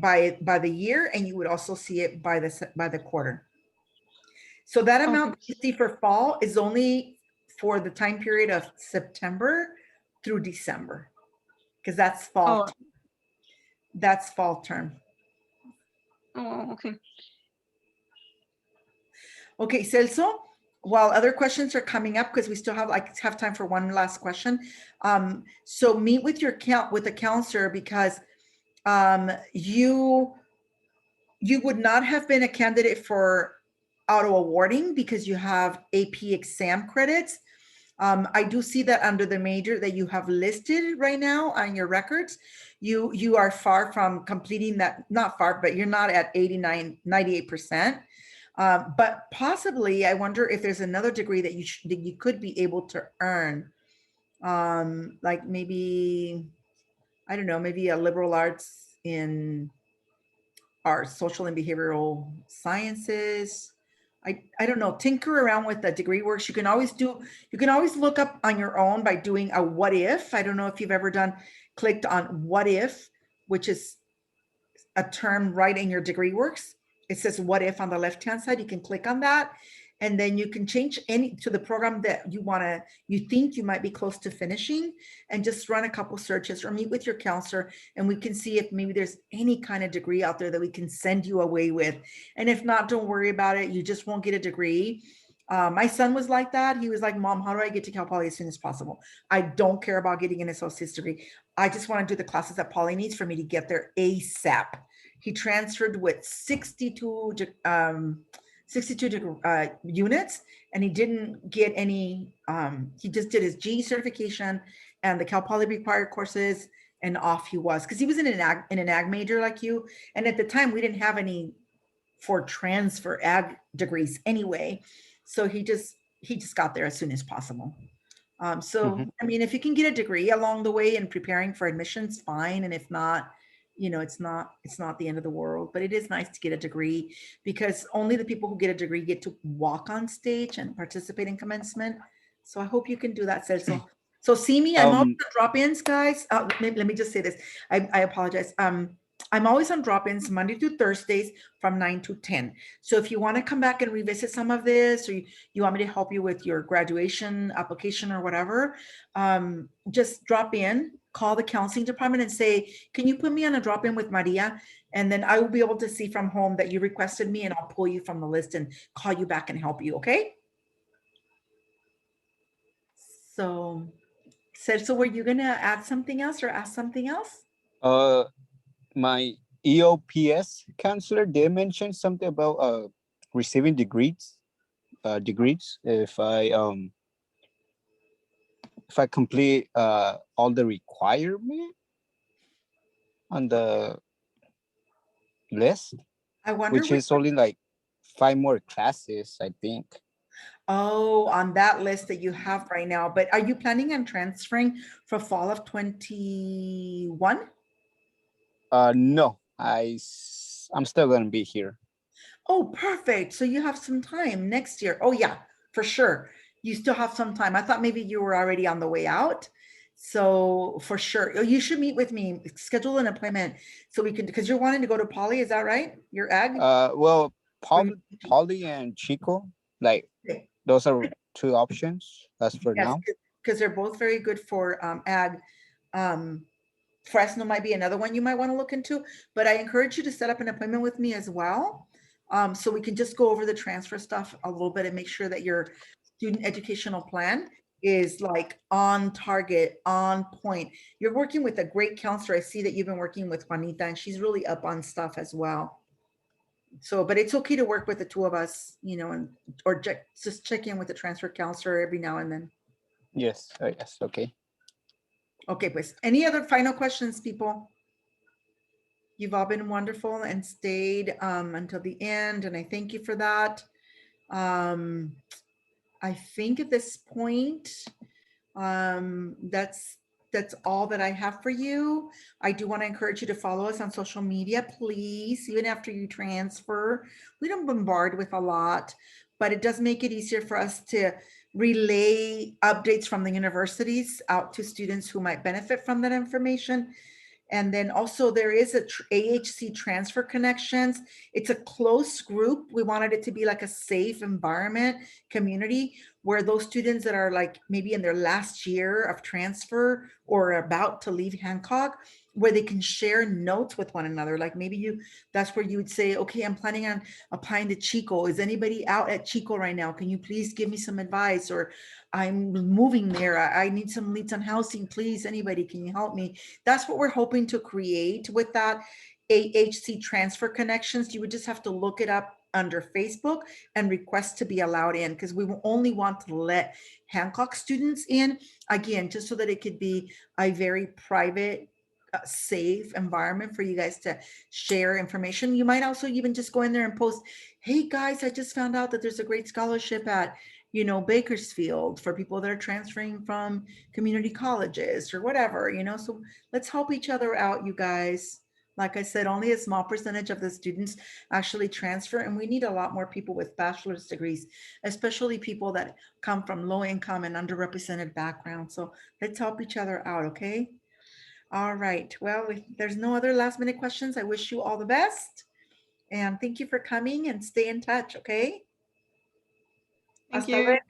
by the year, and you would also see it by the quarter. So that amount you see for fall is only for the time period of September through December, because that's fall. That's fall term. Oh, okay. Okay, Celso, while other questions are coming up, because we still have time for one last question. So meet with with a counselor, because you would not have been a candidate for auto awarding because you have AP exam credits. I do see that under the major that you have listed right now on your records, you are far from completing that, not far, but you're not at 98%. But possibly, I wonder if there's another degree that you could be able to earn, like maybe, I don't know, maybe a liberal arts in arts, social and behavioral sciences. I don't know, tinker around with the degree works. You can always look up on your own by doing a what if. I don't know if you've ever clicked on what if, which is a term right in your degree works. It says what if on the left-hand side. You can click on that, and then you can change to the program that you think you might be close to finishing, and just run a couple searches or meet with your counselor, and we can see if maybe there's any kind of degree out there that we can send you away with. And if not, don't worry about it. You just won't get a degree. My son was like that. He was like, Mom, how do I get to Cal Poly as soon as possible? I don't care about getting an associate's degree. I just want to do the classes that Poly needs for me to get there ASAP. He transferred with 62 units, and he didn't get any, he just did his GE certification and the Cal Poly required courses, and off he was, because he was in an ag major like you. And at the time, we didn't have any for transfer ag degrees anyway. So he just got there as soon as possible. So, I mean, if you can get a degree along the way in preparing for admissions, fine. And if not, it's not the end of the world, but it is nice to get a degree, because only the people who get a degree get to walk on stage and participate in commencement. So I hope you can do that, Celso. So see me, I'm always on drop-ins, guys. Let me just say this. I apologize. I'm always on drop-ins Monday through Thursdays from 9 to 10. So if you want to come back and revisit some of this, or you want me to help you with your graduation application or whatever, just drop in, call the counseling department and say, can you put me on a drop-in with Maria? And then I will be able to see from home that you requested me, and I'll pull you from the list and call you back and help you, okay? So were you going to add something else or ask something else? My EOPS counselor did mention something about receiving degrees if I complete all the requirement on the list, I wonder which is only like 5 more classes, I think. Oh, on that list that you have right now, but are you planning on transferring for fall of 21? No, I'm still gonna be here. Oh, perfect. So you have some time next year. Oh, yeah, for sure. You still have some time. I thought maybe you were already on the way out. So for sure, oh, you should meet with me, schedule an appointment so we can, because you're wanting to go to Poly, is that right? Your ag? Well, Or you- Polly and Chico, like Okay. those are two options as for Yes, now. because they're both very good for ag. Fresno might be another one you might want to look into, but I encourage you to set up an appointment with me as well. So we can just go over the transfer stuff a little bit and make sure that your student educational plan is like on target, on point. You're working with a great counselor. I see that you've been working with Juanita and she's really up on stuff as well. So, but it's okay to work with the two of us, you know, and or just check in with the transfer counselor every now and then. Yes, yes, okay. Okay, pues, any other final questions, people? You've all been wonderful and stayed until the end, and I thank you for that. I think at this point, that's all that I have for you. I do want to encourage you to follow us on social media, please, even after you transfer. We don't bombard with a lot, but it does make it easier for us to relay updates from the universities out to students who might benefit from that information. And then also there is a AHC Transfer Connections. It's a close group. We wanted it to be like a safe environment, community, where those students that are like maybe in their last year of transfer or about to leave Hancock, where they can share notes with one another. Like maybe that's where you would say, okay, I'm planning on applying to Chico. Is anybody out at Chico right now? Can you please give me some advice? Or I'm moving there. I need some leads on housing. Please, anybody, can you help me? That's what we're hoping to create with that AHC Transfer Connections. You would just have to look it up under Facebook and request to be allowed in, because we will only want to let Hancock students in, again, just so that it could be a very private, safe environment for you guys to share information. You might also even just go in there and post, hey guys, I just found out that there's a great scholarship at, you know, Bakersfield for people that are transferring from community colleges or whatever, you know, so let's help each other out, you guys. Like I said, only a small percentage of the students actually transfer, and we need a lot more people with bachelor's degrees, especially people that come from low income and underrepresented backgrounds. So let's help each other out, okay? All right, well, if there's no other last minute questions, I wish you all the best. And thank you for coming, and stay in touch, okay? Thank Hasta you. luego.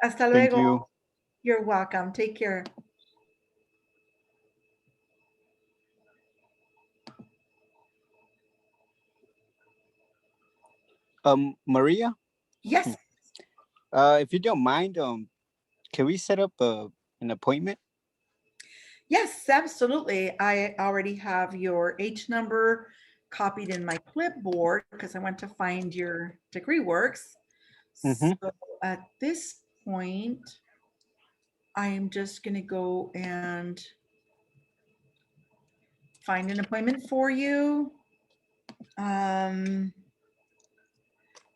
Hasta Thank luego. you. You're welcome. Take care. Maria, Yes, if you don't mind, can we set up an appointment? yes, absolutely. I already have your H number copied in my clipboard because I went to find your degree works. Mhm. So at this point, I am just going to go and find an appointment for you.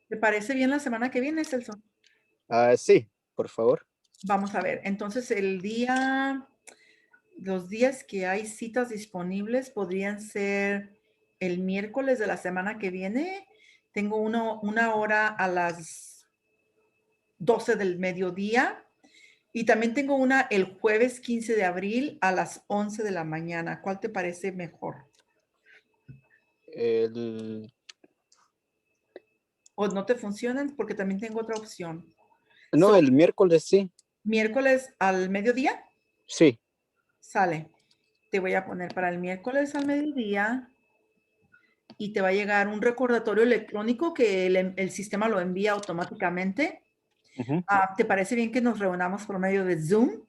¿Te parece bien la semana que viene, Celso? Sí, por favor. Vamos a ver. Entonces, los días que hay citas disponibles podrían ser el miércoles de la semana que viene. Tengo una hora a las 12 del mediodía. Y también tengo una el jueves 15 de abril a las 11 de la mañana. ¿Cuál te parece mejor? ¿O no te funcionan? Porque también tengo otra opción. No, So, el miércoles sí. miércoles al mediodía. Sí. Sale. Te voy a poner para el miércoles al mediodía y te va a llegar un recordatorio electrónico que el sistema lo envía automáticamente. Ujú. ¿Te parece bien que nos reunamos por medio de Zoom?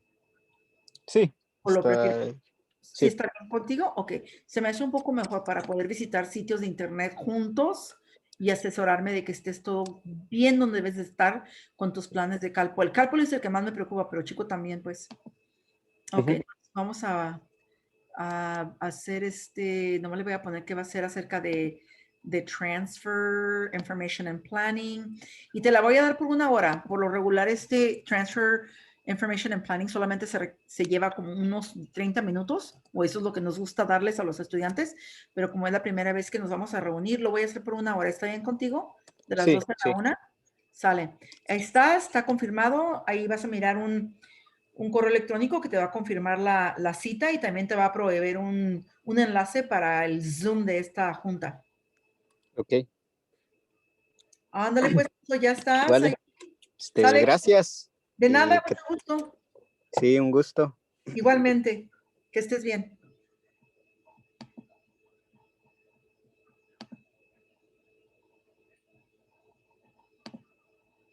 Sí. ¿O lo prefieres? ¿Sí Sí. está bien contigo? Ok. Se me hace un poco mejor para poder visitar sitios de internet juntos y asesorarme de que estés todo bien donde debes de estar con tus planes de cálculo. El cálculo es el que más me preocupa, pero chico también, pues. Ok, Ujú. vamos a hacer no le voy a poner que va a ser acerca de de Transfer Information and Planning. Y te la voy a dar por 1 hora. Por lo regular, este Transfer Information and Planning solamente se lleva como unos 30 minutos, o eso es lo que nos gusta darles a los estudiantes, pero como es la primera vez que nos vamos a reunir, lo voy a hacer por 1 hora. ¿Está bien contigo? De las Sí, 12 a sí. la 1. Sale. Ahí está confirmado. Ahí vas a mirar un correo electrónico que te va a confirmar la cita y también te va a proveer un enlace para el Zoom de esta junta. Ok. Ándale, pues, eso ya estás. Vale. Ahí. Este, Sale. gracias. De Y nada, que- mucho gusto. sí, un gusto. Igualmente. Que estés bien.